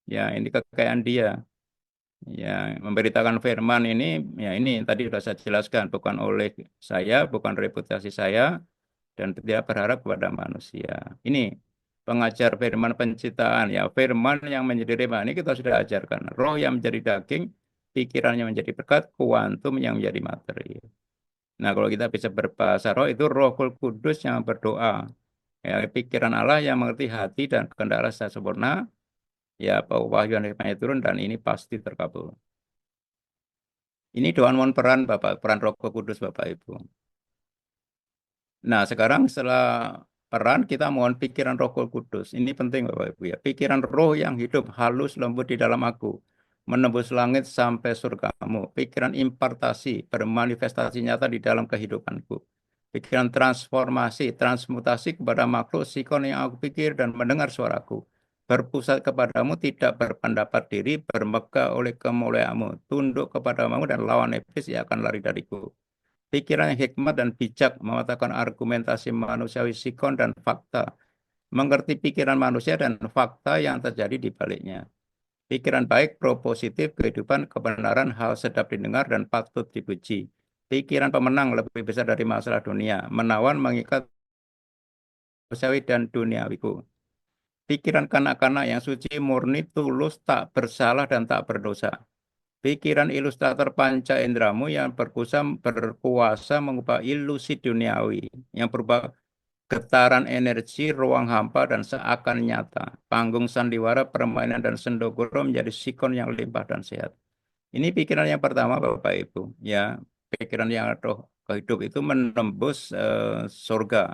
Ya, ini kekayaan dia. Ya, memberitakan firman ini, ya ini tadi sudah saya jelaskan, bukan oleh saya, bukan reputasi saya, dan tidak berharap kepada manusia. Ini pengajar firman penciptaan, ya firman yang menjadi rema ini kita sudah ajarkan. Roh yang menjadi daging, pikirannya menjadi berkat, kuantum yang menjadi materi. Nah, kalau kita bisa berbahasa roh itu Roh Kudus yang berdoa. Ya, pikiran Allah yang mengerti hati dan kehendak Allah secara sempurna. Ya, pewahyuan hikmahnya turun dan ini pasti terkabul. Ini doa mohon peran Bapak, peran Roh Kudus Bapak Ibu. Nah, sekarang setelah peran kita mohon pikiran Roh Kudus. Ini penting Bapak Ibu ya. Pikiran roh yang hidup halus lembut di dalam aku. Menembus langit sampai surgamu. Pikiran impartasi bermanifestasi nyata di dalam kehidupanku. Pikiran transformasi, transmutasi kepada makhluk sikon yang aku pikir dan mendengar suaraku. Berpusat kepadamu, tidak berpendapat diri, bermegah oleh kemuliaanmu. Tunduk kepadamu dan lawan iblis yang akan lari dariku. Pikiran yang hikmat dan bijak mematakan argumentasi manusiawi sikon dan fakta. Mengerti pikiran manusia dan fakta yang terjadi di baliknya. Pikiran baik, propositif, kehidupan, kebenaran, hal sedap didengar dan patut dipuji. Pikiran pemenang lebih besar dari masalah dunia. Menawan, mengikat manusiawi dan duniawiku. Pikiran kanak-kanak yang suci, murni, tulus, tak bersalah dan tak berdosa. Pikiran ilustrator panca indramu yang berkuasa mengubah ilusi duniawi yang berupa getaran energi, ruang hampa dan seakan nyata. Panggung sandiwara, permainan dan sendogoro menjadi sikon yang limpah dan sehat. Ini pikiran yang pertama Bapak Ibu, ya. Pikiran yang roh kehidup itu menembus surga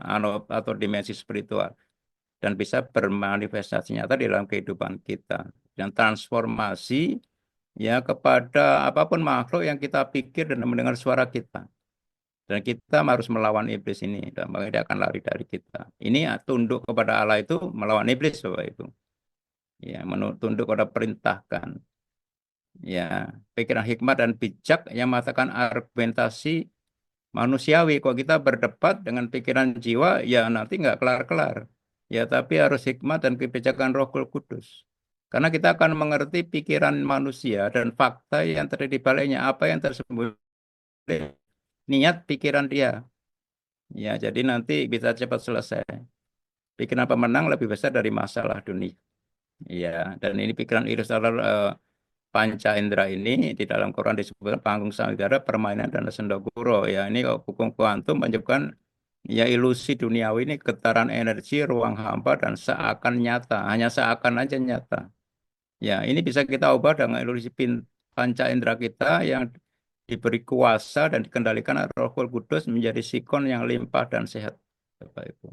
atau dimensi spiritual dan bisa bermanifestasi nyata di dalam kehidupan kita dan transformasi ya kepada apapun makhluk yang kita pikir dan mendengar suara kita. Dan kita harus melawan iblis ini dan makanya dia akan lari dari kita. Ini ya, tunduk kepada Allah itu melawan iblis Bapak Ibu. Ya, tunduk kepada perintahkan. Ya, pikiran hikmat dan bijak yang mengatakan argumentasi manusiawi. Kalau kita berdebat dengan pikiran jiwa, ya nanti nggak kelar-kelar. Ya, tapi harus hikmat dan kebijakan Roh Kudus. Karena kita akan mengerti pikiran manusia dan fakta yang terjadi di baliknya, apa yang tersembunyi niat pikiran dia. Ya, jadi nanti bisa cepat selesai. Pikiran pemenang lebih besar dari masalah dunia. Ya, dan ini pikiran ilustrator panca indera ini di dalam Quran disebut panggung sandiwara, permainan dan sendaguro. Ya, ini kalau hukum kuantum menyebutkan ya ilusi duniawi ini getaran energi, ruang hampa dan seakan nyata, hanya seakan aja nyata. Ya, ini bisa kita ubah dengan ilusi panca indera kita yang diberi kuasa dan dikendalikan oleh Roh Kudus menjadi sikon yang limpah dan sehat. Bapak Ibu.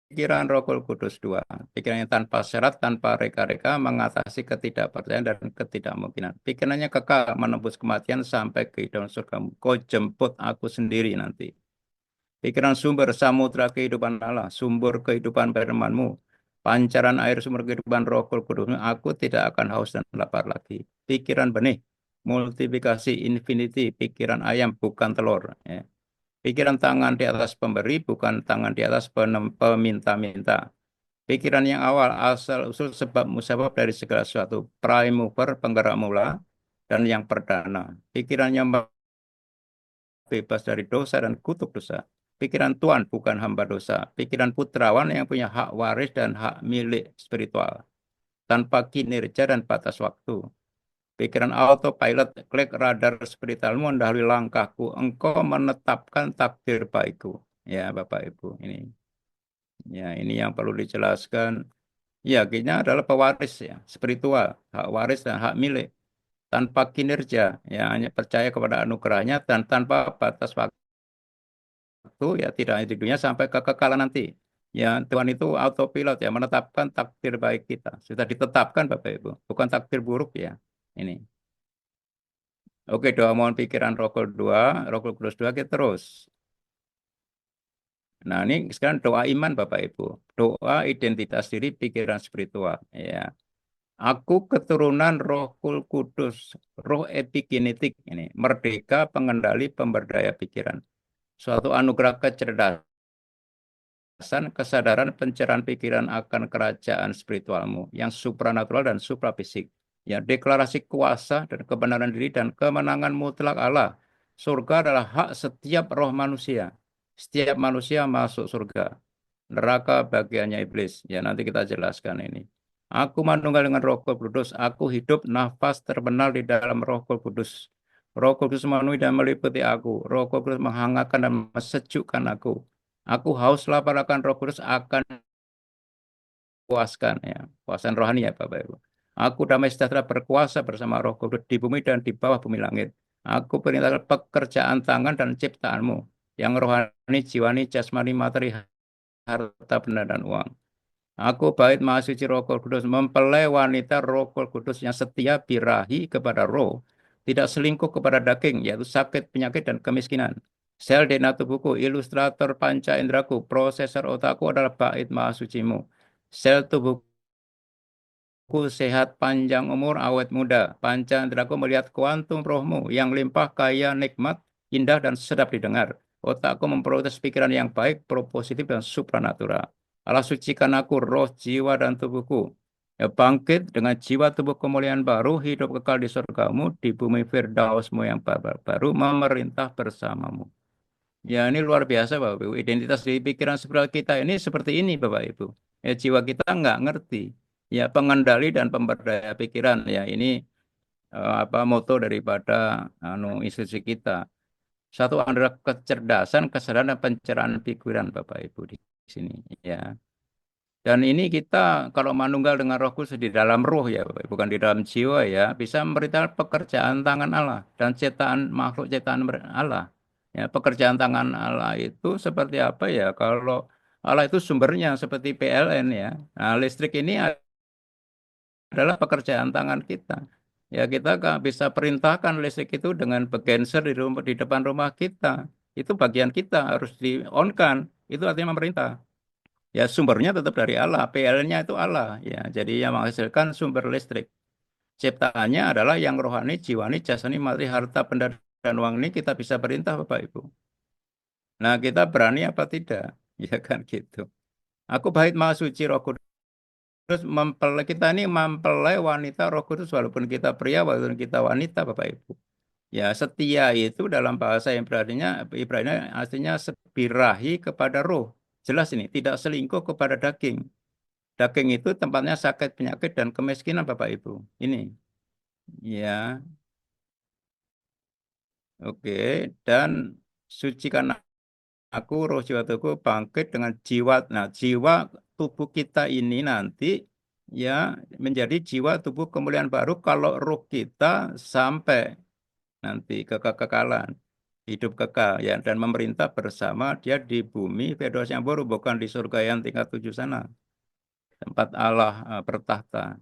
Pikiran Roh Kudus dua, pikirannya tanpa syarat, tanpa reka-reka, mengatasi ketidakpercayaan dan ketidakmungkinan. Pikirannya kekal menembus kematian sampai ke dalam surga. Kau jemput aku sendiri nanti. Pikiran sumber samudra kehidupan Allah, sumber kehidupan firman-Mu, pancaran air sumber kehidupan Roh Kudus. Aku tidak akan haus dan lapar lagi. Pikiran benih, multiplikasi infinity, pikiran ayam bukan telur. Ya. Pikiran tangan di atas pemberi, bukan tangan di atas peminta-minta. Pikiran yang awal, asal usul sebab musabab dari segala sesuatu. Prime mover, penggerak mula, dan yang perdana. Pikiran yang bebas dari dosa dan kutuk dosa. Pikiran Tuhan bukan hamba dosa. Pikiran putrawan yang punya hak waris dan hak milik spiritual. Tanpa kinerja dan batas waktu. Pikiran autopilot, klik radar spiritualmu mendahului langkahku. Engkau menetapkan takdir baikku. Ya, Bapak Ibu, ini. Ya, ini yang perlu dijelaskan. Ya, kita adalah pewaris ya, spiritual, hak waris dan hak milik. Tanpa kinerja, ya hanya percaya kepada anugerahnya dan tanpa batas waktu, ya tidak hanya di dunia sampai kekekalan nanti. Ya, Tuhan itu autopilot ya, menetapkan takdir baik kita. Sudah ditetapkan Bapak Ibu, bukan takdir buruk ya. Ini. Oke, doa mohon pikiran Roh Kudus dua, kita terus. Nah, ini sekarang doa iman Bapak Ibu. Doa identitas diri pikiran spiritual. Ya. Aku keturunan Roh Kudus, Roh epigenetik ini, merdeka pengendali pemberdaya pikiran. Suatu anugerah kecerdasan, kesadaran, pencerahan pikiran akan kerajaan spiritualmu yang supranatural dan suprafisik. Ya, deklarasi kuasa dan kebenaran diri dan kemenangan mutlak Allah. Surga adalah hak setiap roh manusia. Setiap manusia masuk surga. Neraka bagiannya iblis. Ya, nanti kita jelaskan ini. Aku manunggal dengan Roh Kudus. Aku hidup nafas terbenal di dalam Roh Kudus. Roh Kudus memenuhi dan meliputi aku. Roh Kudus menghangatkan dan mesejukkan aku. Aku haus lapar akan Roh Kudus akan puaskan ya, puasan rohani ya Bapak Ibu. Aku damai sejahtera berkuasa bersama Roh Kudus di bumi dan di bawah bumi langit. Aku perintahkan pekerjaan tangan dan ciptaanmu yang rohani, jiwani, jasmani, materi, harta benda dan uang. Aku bait Maha Suci Roh Kudus mempelai wanita Roh Kudus yang setia birahi kepada roh, tidak selingkuh kepada daging, yaitu sakit, penyakit, dan kemiskinan. Sel DNA tubuhku, ilustrator panca indraku, prosesor otakku adalah bait Maha Sucimu. Sel tubuhku sehat, panjang umur, awet muda. Panca indraku melihat kuantum rohmu yang limpah, kaya, nikmat, indah, dan sedap didengar. Otakku memprotes pikiran yang baik, propositif, dan supranatural. Allah sucikan aku, roh, jiwa, dan tubuhku. Ya, bangkit dengan jiwa tubuh kemuliaan baru, hidup kekal di surgamu, di bumi Firdausmu yang baru, memerintah bersamamu. Ya, ini luar biasa, Bapak Ibu. Identitas di pikiran spiritual kita ini seperti ini, Bapak Ibu. Ya, jiwa kita nggak ngerti. Ya, pengendali dan pemberdaya pikiran. Ya, ini apa moto daripada institusi kita. Satu adalah kecerdasan, kesadaran, dan pencerahan pikiran, Bapak Ibu di sini. Ya. Dan ini kita kalau manunggal dengan Roh Kudus di dalam roh ya, Bapak Ibu, bukan di dalam jiwa ya, bisa memberitakan pekerjaan tangan Allah dan ciptaan makhluk ciptaan Allah. Ya, pekerjaan tangan Allah itu seperti apa ya? Kalau Allah itu sumbernya seperti PLN ya. Nah, listrik ini adalah pekerjaan tangan kita. Ya, kita bisa perintahkan listrik itu dengan bergenser di rumah di depan rumah kita. Itu bagian kita harus di-on-kan. Itu artinya memerintah. Ya, sumbernya tetap dari Allah. PL-nya itu Allah. Ya, jadi yang menghasilkan sumber listrik. Ciptaannya adalah yang rohani, jiwani, jasani, materi, harta, benda, dan uang ini kita bisa perintah, Bapak Ibu. Nah, kita berani apa tidak? Ya kan gitu. Aku bait Maha Suci Roh Kudus. Terus mempelai kita ini mempelai wanita Roh Kudus walaupun kita pria walaupun kita wanita Bapak Ibu. Ya setia itu dalam bahasa Ibrani artinya birahi kepada roh. Jelas ini tidak selingkuh kepada daging. Daging itu tempatnya sakit penyakit dan kemiskinan Bapak Ibu. Ini ya oke dan sucikan aku roh jiwa tubuhku bangkit dengan jiwa. Nah jiwa tubuh kita ini nanti ya menjadi jiwa tubuh kemuliaan baru kalau roh kita sampai nanti kekekalan hidup kekal ya dan memerintah bersama dia di bumi Firdaus yang baru bukan di surga yang tingkat 7 sana tempat Allah bertahta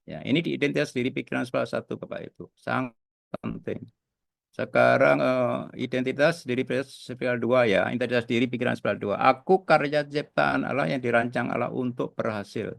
ya ini di identitas diri pikiran salah satu Bapak Ibu sangat penting sekarang identitas diri spiritual dua ya identitas diri pikiran spiritual dua aku karya ciptaan Allah yang dirancang Allah untuk berhasil.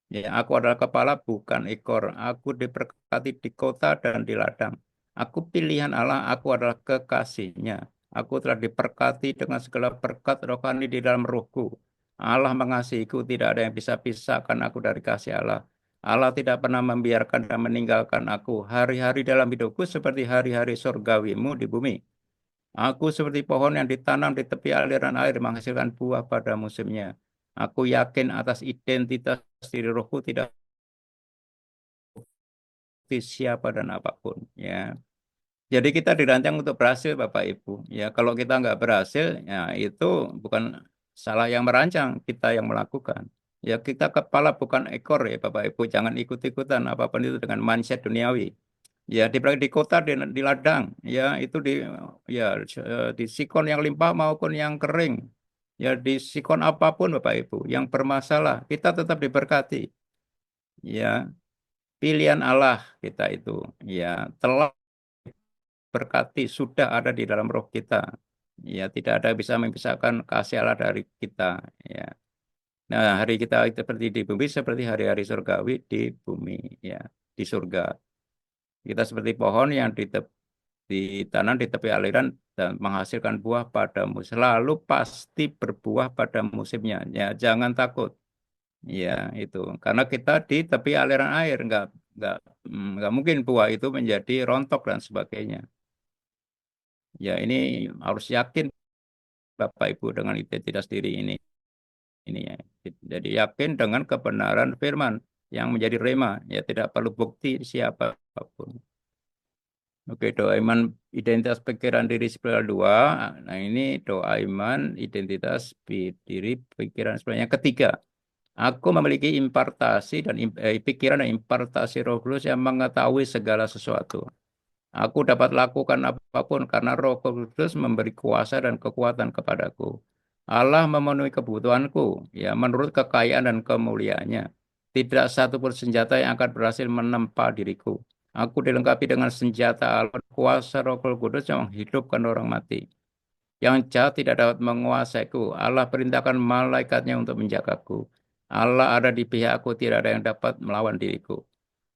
Ya, aku adalah kepala bukan ekor. Aku diberkati di kota dan di ladang. Aku pilihan Allah, aku adalah kekasihnya. Aku telah diberkati dengan segala berkat rohani di dalam rohku. Allah mengasihiku, tidak ada yang bisa pisahkan aku dari kasih Allah. Allah tidak pernah membiarkan dan meninggalkan aku. Hari-hari dalam hidupku seperti hari-hari surgawimu di bumi. Aku seperti pohon yang ditanam di tepi aliran air menghasilkan buah pada musimnya. Aku yakin atas identitas diri rohku tidak seperti siapa dan apapun. Ya, jadi kita dirancang untuk berhasil, Bapak Ibu. Ya, kalau kita nggak berhasil, ya itu bukan salah yang merancang, kita yang melakukan. Ya, kita kepala bukan ekor ya, Bapak Ibu. Jangan ikut-ikutan apapun itu dengan mindset duniawi. Ya, di kota, di ladang, ya itu ya di sikon yang limpah maupun yang kering. Ya, di sikon apapun, Bapak Ibu, yang bermasalah, kita tetap diberkati. Ya, pilihan Allah kita itu, ya telah berkati sudah ada di dalam roh kita. Ya, tidak ada yang bisa memisahkan kasih Allah dari kita. Ya, Nah, hari kita seperti di bumi seperti hari-hari surgawi di bumi, ya, di surga. Kita seperti pohon yang ditanam di tepi aliran dan menghasilkan buah pada musim. Selalu pasti berbuah pada musimnya. Ya, jangan takut. Ya, itu. Karena kita di tepi aliran air, nggak, nggak mungkin buah itu menjadi rontok dan sebagainya. Ya, ini harus yakin Bapak Ibu dengan identitas diri ini ya. Jadi yakin dengan kebenaran firman yang menjadi rema. Ya, tidak perlu bukti siapapun. Oke, doa iman identitas pikiran diri spiritual dua. Nah, ini doa iman identitas diri pikiran spiritual. Yang ketiga, aku memiliki pikiran dan impartasi Roh Kudus yang mengetahui segala sesuatu. Aku dapat lakukan apapun karena Roh Kudus memberi kuasa dan kekuatan kepadaku. Allah memenuhi kebutuhanku, ya, menurut kekayaan dan kemuliaannya. Tidak satu pun senjata yang akan berhasil menempa diriku. Aku dilengkapi dengan senjata Allah, kuasa Roh Kudus yang menghidupkan orang mati. Yang jahat tidak dapat menguasaiku. Allah perintahkan malaikatnya untuk menjagaku. Allah ada di pihakku, tidak ada yang dapat melawan diriku.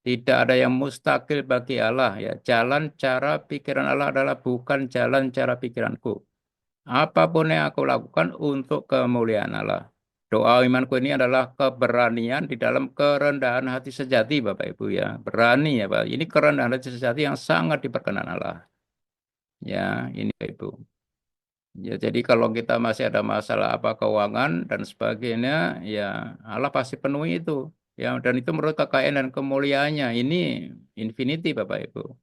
Tidak ada yang mustakil bagi Allah, ya. Jalan cara pikiran Allah adalah bukan jalan cara pikiranku. Apapun yang aku lakukan untuk kemuliaan Allah. Doa imanku ini adalah keberanian di dalam kerendahan hati sejati, Bapak Ibu, ya. Berani ya, Pak. Ini kerendahan hati sejati yang sangat diperkenan Allah. Ya, ini Bapak Ibu. Ya, jadi kalau kita masih ada masalah apa keuangan dan sebagainya, ya Allah pasti penuhi itu. Ya, dan itu menurut kekayaan dan kemuliaannya. Ini infinity, Bapak Ibu.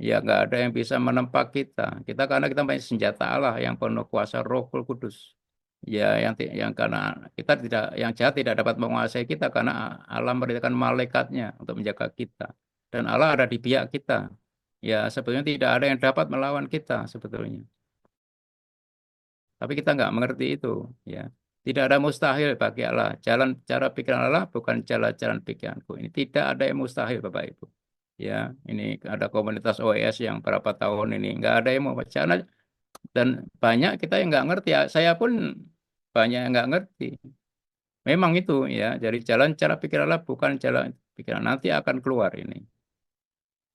Ya, nggak ada yang bisa menempa kita. Kita karena kita punya senjata Allah yang penuh kuasa Roh Kudus. Ya, yang karena kita tidak, yang jahat tidak dapat menguasai kita karena Allah memerintahkan malaikatnya untuk menjaga kita. Dan Allah ada di pihak kita. Ya, sebetulnya tidak ada yang dapat melawan kita sebetulnya. Tapi kita nggak mengerti itu, ya. Tidak ada mustahil bagi Allah. Jalan cara pikiran Allah bukan jalan-jalan pikiranku. Ini tidak ada yang mustahil, Bapak Ibu. Ya, ini ada komunitas OES yang berapa tahun ini nggak ada yang mau baca. Dan banyak kita yang nggak ngerti. Ya, saya pun banyak yang nggak ngerti. Memang itu, ya. Jadi jalan cara pikiran Allah bukan jalan pikiran, nanti akan keluar ini.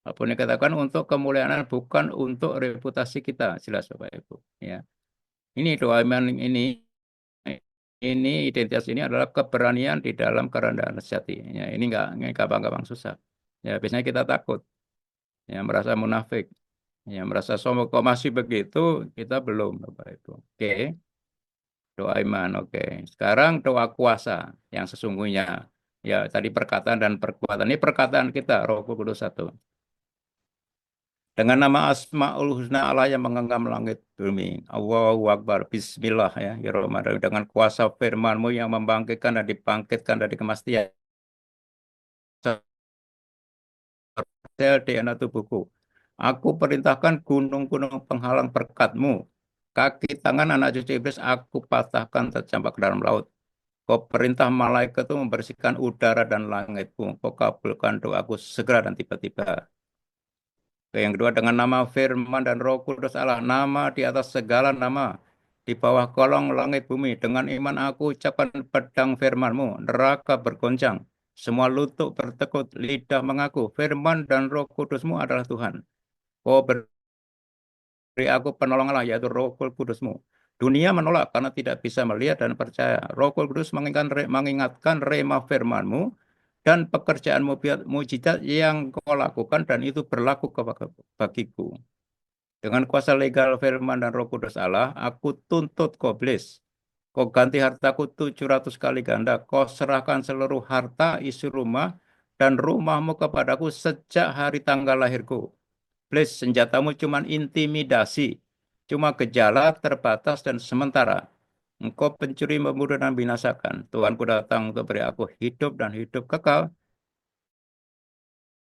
Apapun yang dikatakan untuk kemuliaan Allah, bukan untuk reputasi kita, jelas Bapak Ibu. Ya, ini doa iman ini identitas ini adalah keberanian di dalam kerendahan sejati. Ya, ini nggak gampang-gampang susah. Ya, biasanya kita takut, ya, merasa munafik, ya, merasa sombong. Kok masih begitu? Kita belum, Bapak Ibu. Oke, doa iman. Oke, sekarang doa kuasa yang sesungguhnya. Ya, tadi perkataan dan perkuatan. Ini perkataan kita, Roh Kudus satu. Dengan nama Asmaul Husna Allah yang menggenggam langit bumi. Allahu Akbar. Bismillah, ya. Ya Rahman. Dengan kuasa firman-Mu yang membangkitkan dan dibangkitkan dari kematian sel DNA tubuhku. Aku perintahkan gunung-gunung penghalang berkat-Mu. Kaki tangan anak cucu iblis aku patahkan tercampak ke dalam laut. Kau perintah malaikat itu membersihkan udara dan langitku. Kau kabulkan doaku segera dan tiba-tiba. Yang kedua, dengan nama firman dan Roh Kudus Allah, nama di atas segala nama, di bawah kolong langit bumi. Dengan iman aku ucapkan pedang firman-Mu, neraka bergoncang, semua lutut bertekuk, lidah mengaku, firman dan Roh Kudus-Mu adalah Tuhan. Kau beri aku penolong Allah, yaitu Roh Kudus-Mu. Dunia menolak karena tidak bisa melihat dan percaya. Roh Kudus mengingatkan rema firman-Mu dan pekerjaan mujizat yang kau lakukan dan itu berlaku bagiku. Dengan kuasa legal firman dan Roh Kudus Allah, aku tuntut kau iblis. Kau ganti hartaku 700 kali ganda. Kau serahkan seluruh harta, isi rumah, dan rumahmu kepadaku sejak hari tanggal lahirku. Iblis, senjatamu cuma intimidasi. Cuma gejala terbatas dan sementara. Engkau pencuri, membunuh, dan binasakan. Tuhanku datang untuk beri aku hidup dan hidup kekal.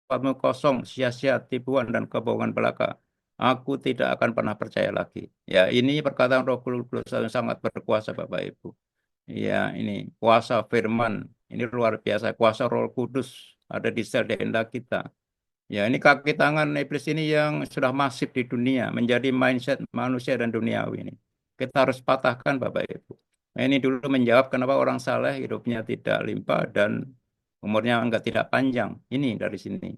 Tempatmu kosong, sia-sia, tipuan, dan kebohongan belaka. Aku tidak akan pernah percaya lagi. Ya, ini perkataan Roh Kudus yang sangat berkuasa, Bapak Ibu. Ya, ini kuasa firman. Ini luar biasa. Kuasa Roh Kudus ada di sel DNA kita. Ya, ini kaki tangan iblis ini yang sudah masif di dunia, menjadi mindset manusia dan duniawi ini. Kita harus patahkan, Bapak Ibu. Nah, ini dulu menjawab kenapa orang saleh hidupnya tidak limpah dan umurnya enggak tidak panjang. Ini dari sini.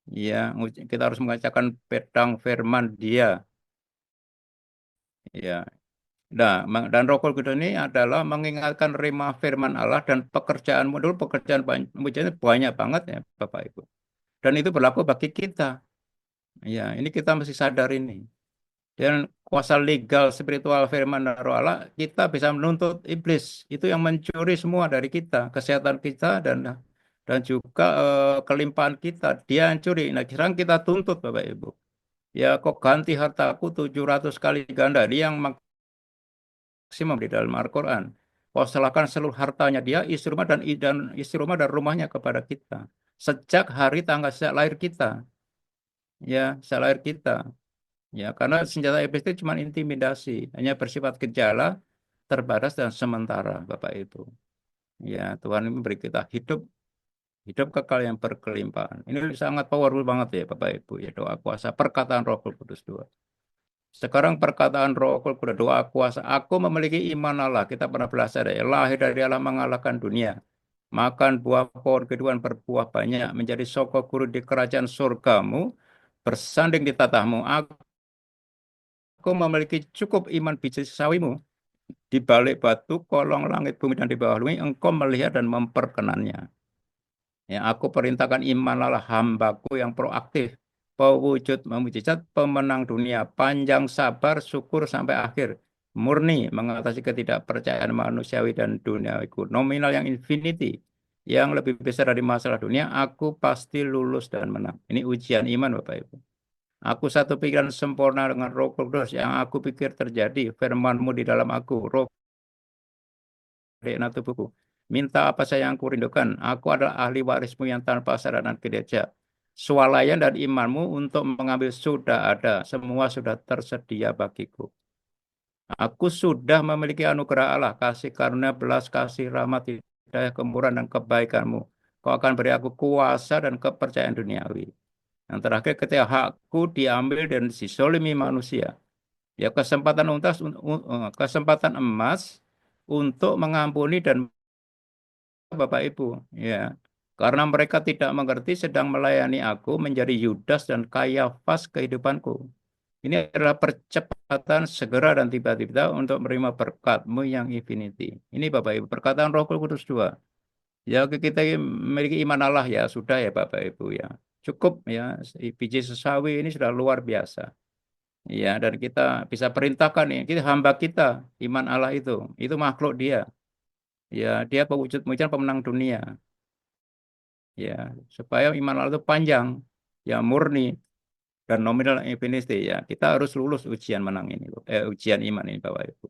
Ya, kita harus membacakan pedang firman dia. Ya. Nah, dan Roh Kudus ini adalah mengingatkan rema firman Allah dan pekerjaanmu dulu pekerjaan banyak, banyak banget ya Bapak Ibu. Dan itu berlaku bagi kita. Ya, ini kita mesti sadar ini. Dan kuasa legal spiritual firman dan roh Allah, kita bisa menuntut iblis. Itu yang mencuri semua dari kita, kesehatan kita dan juga kelimpahan kita. Dia yang curi. Nah, sekarang kita tuntut Bapak Ibu. Ya, kok ganti hartaku 700 kali ganda. Dia yang maksimum di dalam Al-Quran. Kau serahkan seluruh hartanya dia, istri rumah dan istri rumah dan rumahnya kepada kita. Sejak hari tanggal sejak lahir kita. Ya, sejak lahir kita. Ya, karena senjata iblis itu cuma intimidasi, hanya bersifat gejala, terbatas dan sementara, Bapak Ibu. Ya, Tuhan ini memberi kita hidup, hidup kekal yang berkelimpahan. Ini sangat powerful banget ya, Bapak Ibu. Ya, doa kuasa perkataan Roh Kudus dua. Sekarang perkataan Roh Kudus doa kuasa. Aku memiliki iman Allah. Kita pernah belajar ya, lahir dari Allah mengalahkan dunia. Makan buah pohon kehidupan berbuah banyak, menjadi soko guru di kerajaan surgamu, bersanding di tatahmu. Aku memiliki cukup iman biji sawimu. Di balik batu, kolong langit, bumi, dan di bawah bumi, engkau melihat dan memperkenannya. Ya, aku perintahkan iman Allah hambaku yang proaktif, pewujud memujizat, pemenang dunia, panjang sabar, syukur sampai akhir, murni mengatasi ketidakpercayaan manusiawi dan duniawiku, nominal yang infinity, yang lebih besar dari masalah dunia, aku pasti lulus dan menang. Ini ujian iman, Bapak Ibu. Aku satu pikiran sempurna dengan Roh Kudus yang aku pikir terjadi. Firman-Mu di dalam aku, Roh DNA tubuhku. Minta apa saja yang kurindukan. Aku adalah ahli warismu yang tanpa syarat dan gereja. Swalayan dan imanmu untuk mengambil sudah ada. Semua sudah tersedia bagiku. Aku sudah memiliki anugerah Allah, kasih karunia, belas kasih, rahmat, hidayah, kemurahan, dan kebaikanmu. Kau akan beri aku kuasa dan kepercayaan duniawi. Yang terakhir, ketika hakku diambil dan disolimi manusia, ya kesempatan emas untuk mengampuni dan Bapak Ibu, ya. Karena mereka tidak mengerti sedang melayani aku menjadi Yudas dan Kayafas kehidupanku. Ini adalah percepatan segera dan tiba-tiba untuk menerima berkat-Mu yang infinity. Ini Bapak Ibu, perkataan Roh Kudus dua. Ya kita memiliki iman Allah ya sudah ya Bapak Ibu ya. Cukup ya biji sesawi ini sudah luar biasa. Ya dan kita bisa perintahkan ya, kita hamba kita, iman Allah itu makhluk dia. Ya, dia pewujud mujizat pemenang dunia. Ya, supaya iman Allah itu panjang, ya murni dan nominal infinity ya. Kita harus lulus ujian menang ini, ujian iman ini Bapak Ibu.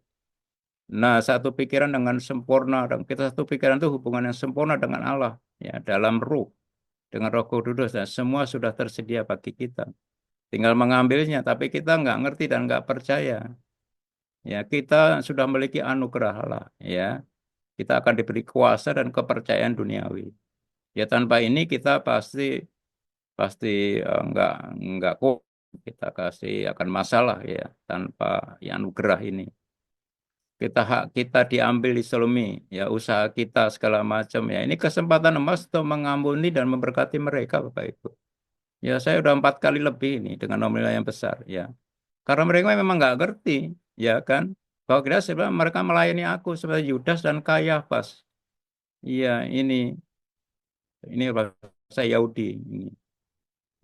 Nah, satu pikiran dengan sempurna dan kita satu pikiran itu hubungan yang sempurna dengan Allah ya dalam ruh dengan Roh Kudus dan semua sudah tersedia bagi kita. Tinggal mengambilnya, tapi kita nggak ngerti dan nggak percaya. Ya, kita sudah memiliki anugerah Allah ya. Kita akan diberi kuasa dan kepercayaan duniawi. Ya tanpa ini kita pasti pasti nggak kok kita kasih akan masalah ya tanpa yang anugerah ini kita hak kita diambil diselumi ya usaha kita segala macam ya ini kesempatan emas untuk mengampuni dan memberkati mereka Bapak Ibu ya saya udah 4 kali lebih ini dengan nominal yang besar ya karena mereka memang nggak ngerti ya kan bahwa kira sebab mereka melayani aku seperti Yudas dan Kayafas iya ini bahasa Yahudi ini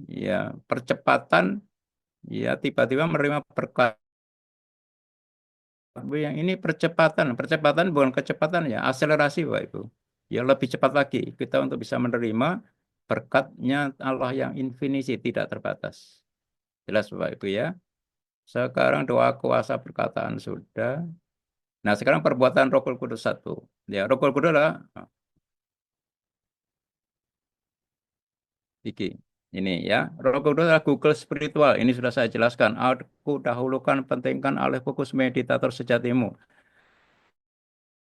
ya percepatan ya tiba-tiba menerima berkat yang ini percepatan bukan kecepatan ya akselerasi Bapak Ibu ya lebih cepat lagi kita untuk bisa menerima berkatnya Allah yang infinity tidak terbatas jelas Bapak Ibu ya sekarang doa kuasa perkataan sudah nah sekarang perbuatan Roh Kudus satu ya Roh Kudus adalah Iki. Ini ya, Roh Kudus adalah Google spiritual. Ini sudah saya jelaskan. Aku dahulukan pentingkan alih fokus meditator sejatimu.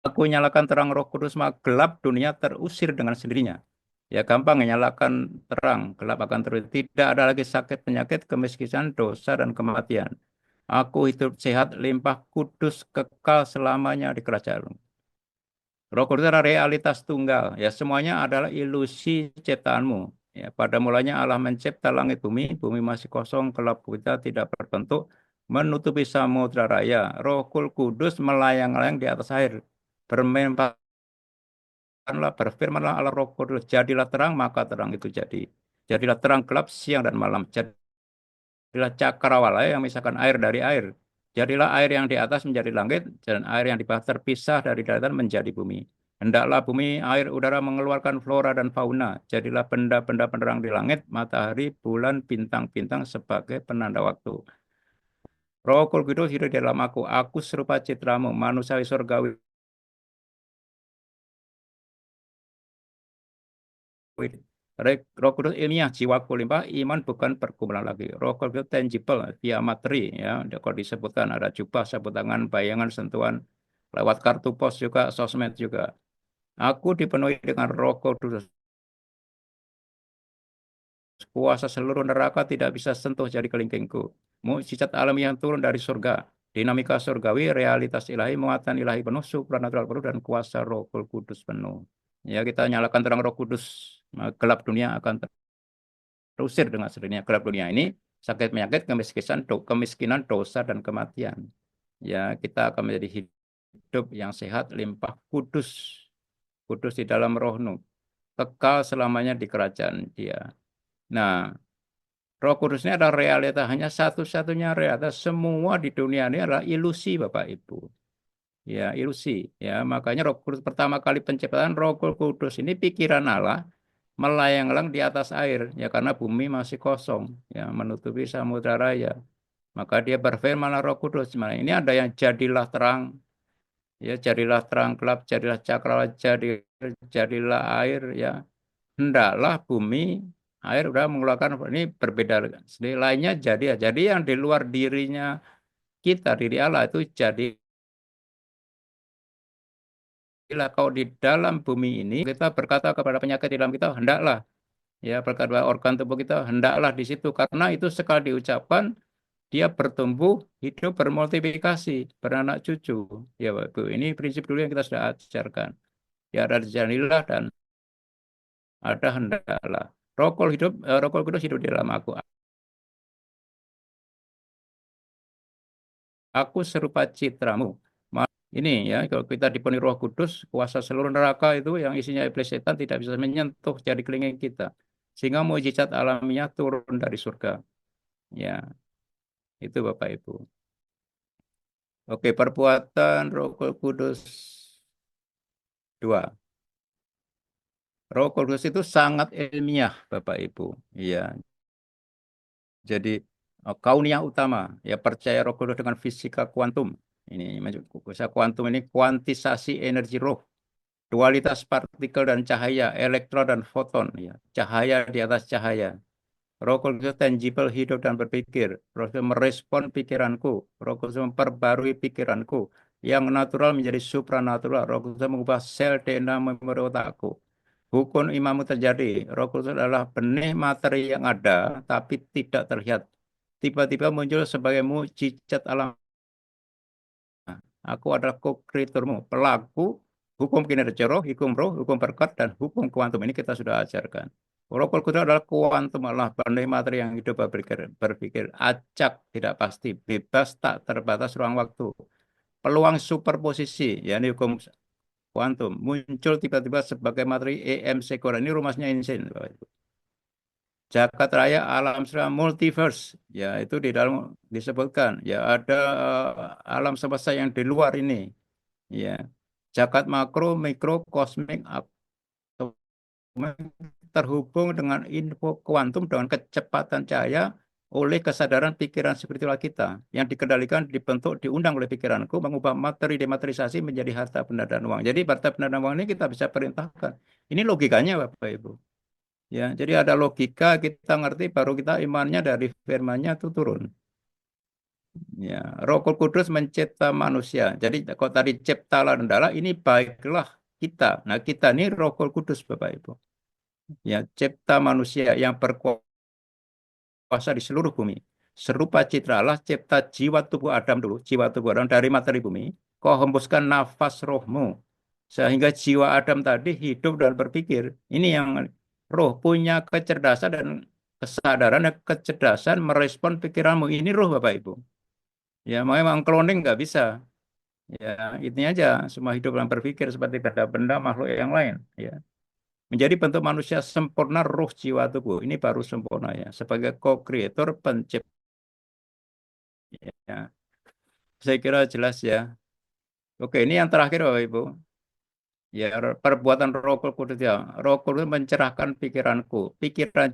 Aku nyalakan terang Roh Kudus, maka gelap dunia terusir dengan sendirinya. Ya gampang nyalakan terang, gelap akan terus. Tidak ada lagi sakit, penyakit, kemiskinan, dosa, dan kematian. Aku hidup sehat, limpah, kudus, kekal selamanya di kerajaan. Roh Kudus adalah realitas tunggal. Ya, semuanya adalah ilusi ciptaanmu. Ya, pada mulanya Allah mencipta langit bumi, bumi masih kosong, gelap gulita tidak berbentuk, menutupi samudra raya. Roh Kudus melayang-layang di atas air. Berfirmanlah Allah Roh Kudus, jadilah terang, maka terang itu jadi. Jadilah terang gelap siang dan malam. Jadilah cakrawala yang memisahkan air dari air. Jadilah air yang di atas menjadi langit, dan air yang di bawah terpisah dari daratan menjadi bumi. Hendaklah bumi, air, udara mengeluarkan flora dan fauna. Jadilah benda-benda penerang di langit, matahari, bulan, bintang-bintang sebagai penanda waktu. Roh Kudus hidup di dalam aku. Aku serupa citramu, manusiawi surgawi. Roh Kudus ilmiah, jiwaku limpah, iman bukan pergumulan lagi. Roh Kudus tangible, via materi, ya. Kalau disebutkan ada jubah, sapu tangan, bayangan, sentuhan, lewat kartu pos juga, sosmed juga. Aku dipenuhi dengan Roh Kudus. Kuasa seluruh neraka tidak bisa sentuh jari kelingkingku. Mukjizat alam yang turun dari surga. Dinamika surgawi, realitas ilahi, muatan ilahi penuh, supranatural penuh, dan kuasa Roh Kudus penuh. Ya, kita nyalakan terang Roh Kudus. Gelap dunia akan terusir dengan sendirinya. Gelap dunia ini sakit penyakit, kemiskinan, dosa, dan kematian. Ya, kita akan menjadi hidup yang sehat, limpah, kudus. Kudus di dalam rohmu. Kekal selamanya di kerajaan Dia. Nah, Roh Kudus ini adalah realita, hanya satu-satunya realita. Semua di dunia ini adalah ilusi, Bapak Ibu. Ya, ilusi. Ya, makanya Roh Kudus pertama kali penciptaan Roh Kudus ini pikiran Allah melayang-lang di atas air, ya, karena bumi masih kosong, ya, menutupi samudra raya. Maka dia berfirman Roh Kudus. Mana ini ada yang jadilah terang, ya, jadilah terang gelap, jadilah cakrawala, jadilah air, ya. Hendaklah bumi, air udah mengeluarkan, ini berbeda. Lainnya jadi, ya. Jadi yang di luar dirinya kita, diri Allah itu jadi. Bila kau di dalam bumi ini, kita berkata kepada penyakit di dalam kita, hendaklah, ya, berkata organ tubuh kita, hendaklah di situ, karena itu sekali diucapkan, dia bertumbuh, hidup, bermultiplikasi, beranak cucu. Ya, Bapak Ibu, ini prinsip dulu yang kita sudah ajarkan. Ya, ada jadilah dan ada hendaklah. Roh Kudus hidup di dalam aku. Aku serupa citramu. Ini, ya, kalau kita dipenuhi Roh Kudus, kuasa seluruh neraka itu yang isinya iblis setan tidak bisa menyentuh jari kelingking kita. Sehingga mujizat alamiah turun dari surga. Ya, itu Bapak Ibu. Oke, perbuatan Roh Kudus 2. Roh Kudus itu sangat ilmiah, Bapak Ibu. Iya. Jadi kaunia utama, ya, percaya Roh Kudus dengan fisika kuantum. Ini fisika kuantum ini kuantisasi energi roh, dualitas partikel dan cahaya, elektron dan foton, ya. Cahaya di atas cahaya. Roh Kudus tangible, hidup dan berpikir. Roh Kudus merespon pikiranku. Roh Kudus memperbarui pikiranku. Yang natural menjadi supranatural. Roh Kudus mengubah sel DNA memori otakku. Hukum imamu terjadi. Roh Kudus adalah benih materi yang ada, tapi tidak terlihat. Tiba-tiba muncul sebagai mukjizat alam. Aku adalah co-creatormu, pelaku, hukum kinerja roh, hukum berkat, dan hukum kuantum. Ini kita sudah ajarkan. Roh Kudus adalah kuantum Allah, benih materi yang hidup berpikir, acak, tidak pasti, bebas, tak terbatas ruang waktu. Peluang superposisi, yakni hukum kuantum, muncul tiba-tiba sebagai materi EMC Core. Ini rumusnya Einstein, Bapak Ibu. Jagat raya alam semesta multiverse, ya, itu di dalam disebutkan, ya, ada alam semesta yang di luar ini, ya, jagat makro, mikro, kosmik, terhubung dengan info kuantum dengan kecepatan cahaya oleh kesadaran pikiran spiritual kita yang dikendalikan, dibentuk, diundang oleh pikiranku, mengubah materi dematerialisasi menjadi harta benda dan uang. Jadi harta benda dan uang ini kita bisa perintahkan. Ini logikanya, Bapak Ibu. Ya, jadi ada logika, kita ngerti, baru kita imannya dari firman-Nya itu turun. Ya, Roh Kudus mencipta manusia. Jadi kalau tadi ciptalah hendaklah, ini baiklah kita. Nah, kita ini Roh Kudus, Bapak Ibu. Ya, cipta manusia yang berkuasa di seluruh bumi. serupa citra Allah cipta jiwa tubuh Adam dulu, jiwa tubuh Adam dari materi bumi, kau hembuskan nafas rohmu. Sehingga jiwa Adam tadi hidup dan berpikir. Ini yang roh punya kecerdasan dan kesadaran dan kecerdasan merespon pikiranmu. Ini roh Bapak Ibu. Ya, memang cloning nggak bisa. Ya, ini aja semua hidup yang berpikir seperti benda-benda makhluk yang lain. Ya, menjadi bentuk manusia sempurna ruh jiwa tubuh. Ini baru sempurna ya. Sebagai co-creator pencipta. Ya, saya kira jelas ya. Oke, ini yang terakhir Bapak Ibu. Ya, perbuatan Roh Kudus ya. Roh Kudus mencerahkan pikiranku. Pikiran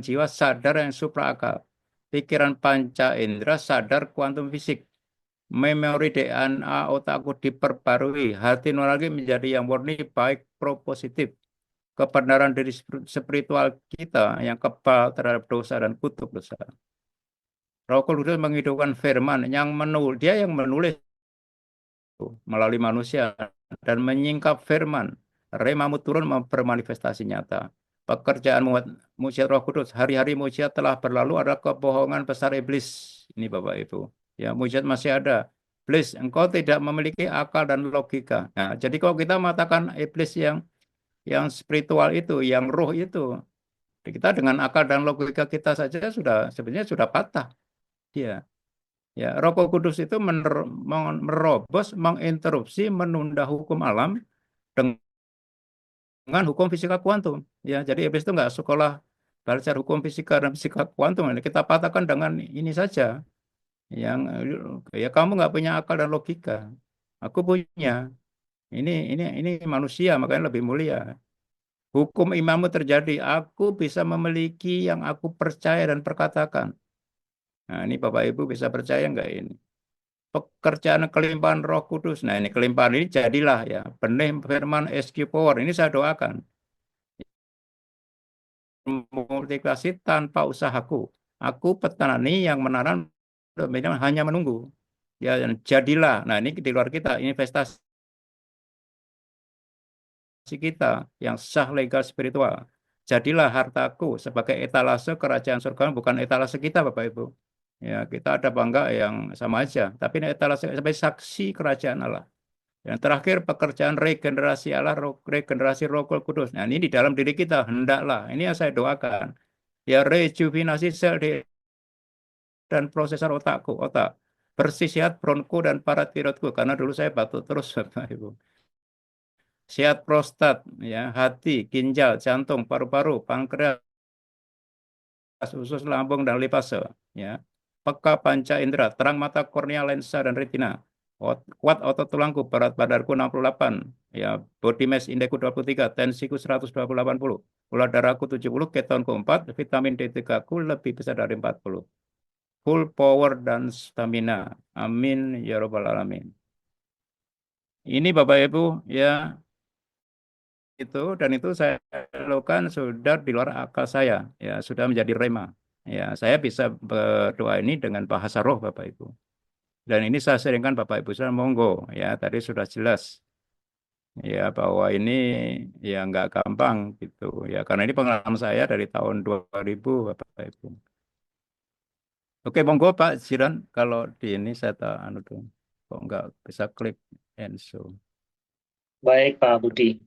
jiwa sadar yang supra akal. Pikiran panca indera sadar kuantum fisik. Memori DNA otakku diperbarui. Hati nurani menjadi yang murni baik propositif. Kebenaran diri spiritual kita yang kebal terhadap dosa dan kutuk dosa. Roh Kudus menghidupkan firman dia yang menulis melalui manusia dan menyingkap firman. Remamu turun bermanifestasi nyata. Pekerjaan mujizat Roh Kudus, hari-hari mujizat telah berlalu adalah kebohongan besar iblis. Ini Bapak Ibu. Ya, mujizat masih ada. Iblis, engkau tidak memiliki akal dan logika. Nah, jadi kalau kita mengatakan iblis yang spiritual itu, yang roh itu, kita dengan akal dan logika kita saja sebenarnya sudah patah dia. Ya, Roh Kudus itu merobos, menginterupsi, menunda hukum alam dengan hukum fisika kuantum. Ya, jadi iblis itu nggak sekolah belajar hukum fisika dan fisika kuantum. Ini kita patahkan dengan ini saja. Yang ya kamu nggak punya akal dan logika. Aku punya. Ini manusia makanya lebih mulia. Hukum imanmu terjadi. Aku bisa memiliki yang aku percaya dan perkatakan. Nah, ini Bapak Ibu bisa percaya nggak ini? Pekerjaan kelimpahan Roh Kudus. Nah, ini kelimpahan ini jadilah ya. Benih firman SQ Power. Ini saya doakan. Multiplikasi tanpa usahaku. Aku petani yang menanam hanya menunggu. Ya, dan jadilah. Nah, ini di luar kita investasi kita yang sah legal spiritual. Jadilah hartaku sebagai etalase kerajaan surga, bukan etalase kita Bapak Ibu. Ya, kita ada bangga yang sama aja, tapi ini etalase sebagai saksi kerajaan Allah. Yang terakhir pekerjaan regenerasi Allah, regenerasi Roh Kudus. Nah, ini di dalam diri kita hendaklah. Ini yang saya doakan. Ya rejuvenasi sel dan prosesor otak bersih sehat bronko dan paratiroidku karena dulu saya batuk terus Bapak Ibu. Sehat prostat, ya, hati, ginjal, jantung, paru-paru, pankreas, usus lambung dan lipase, ya. Peka panca indera, terang mata, kornea, lensa dan retina. Kuat otot tulangku, berat badanku 68, ya, body mass indexku 23, tensiku 120/80, gula darahku 70, ketonku 4, vitamin D3 ku lebih besar dari 40. Full power dan stamina. Amin ya robbal alamin. Ini Bapak Ibu ya dan itu saya lakukan sudah di luar akal saya ya sudah menjadi rema ya saya bisa berdoa ini dengan bahasa roh Bapak Ibu dan ini saya seringkan Bapak Ibu saya monggo ya tadi sudah jelas ya bahwa ini ya nggak gampang gitu ya karena ini pengalaman saya dari tahun 2000 Bapak Ibu. Oke monggo Pak Jiran kalau di ini saya tak anu tuh kok nggak bisa klik and show. Baik Pak Budi.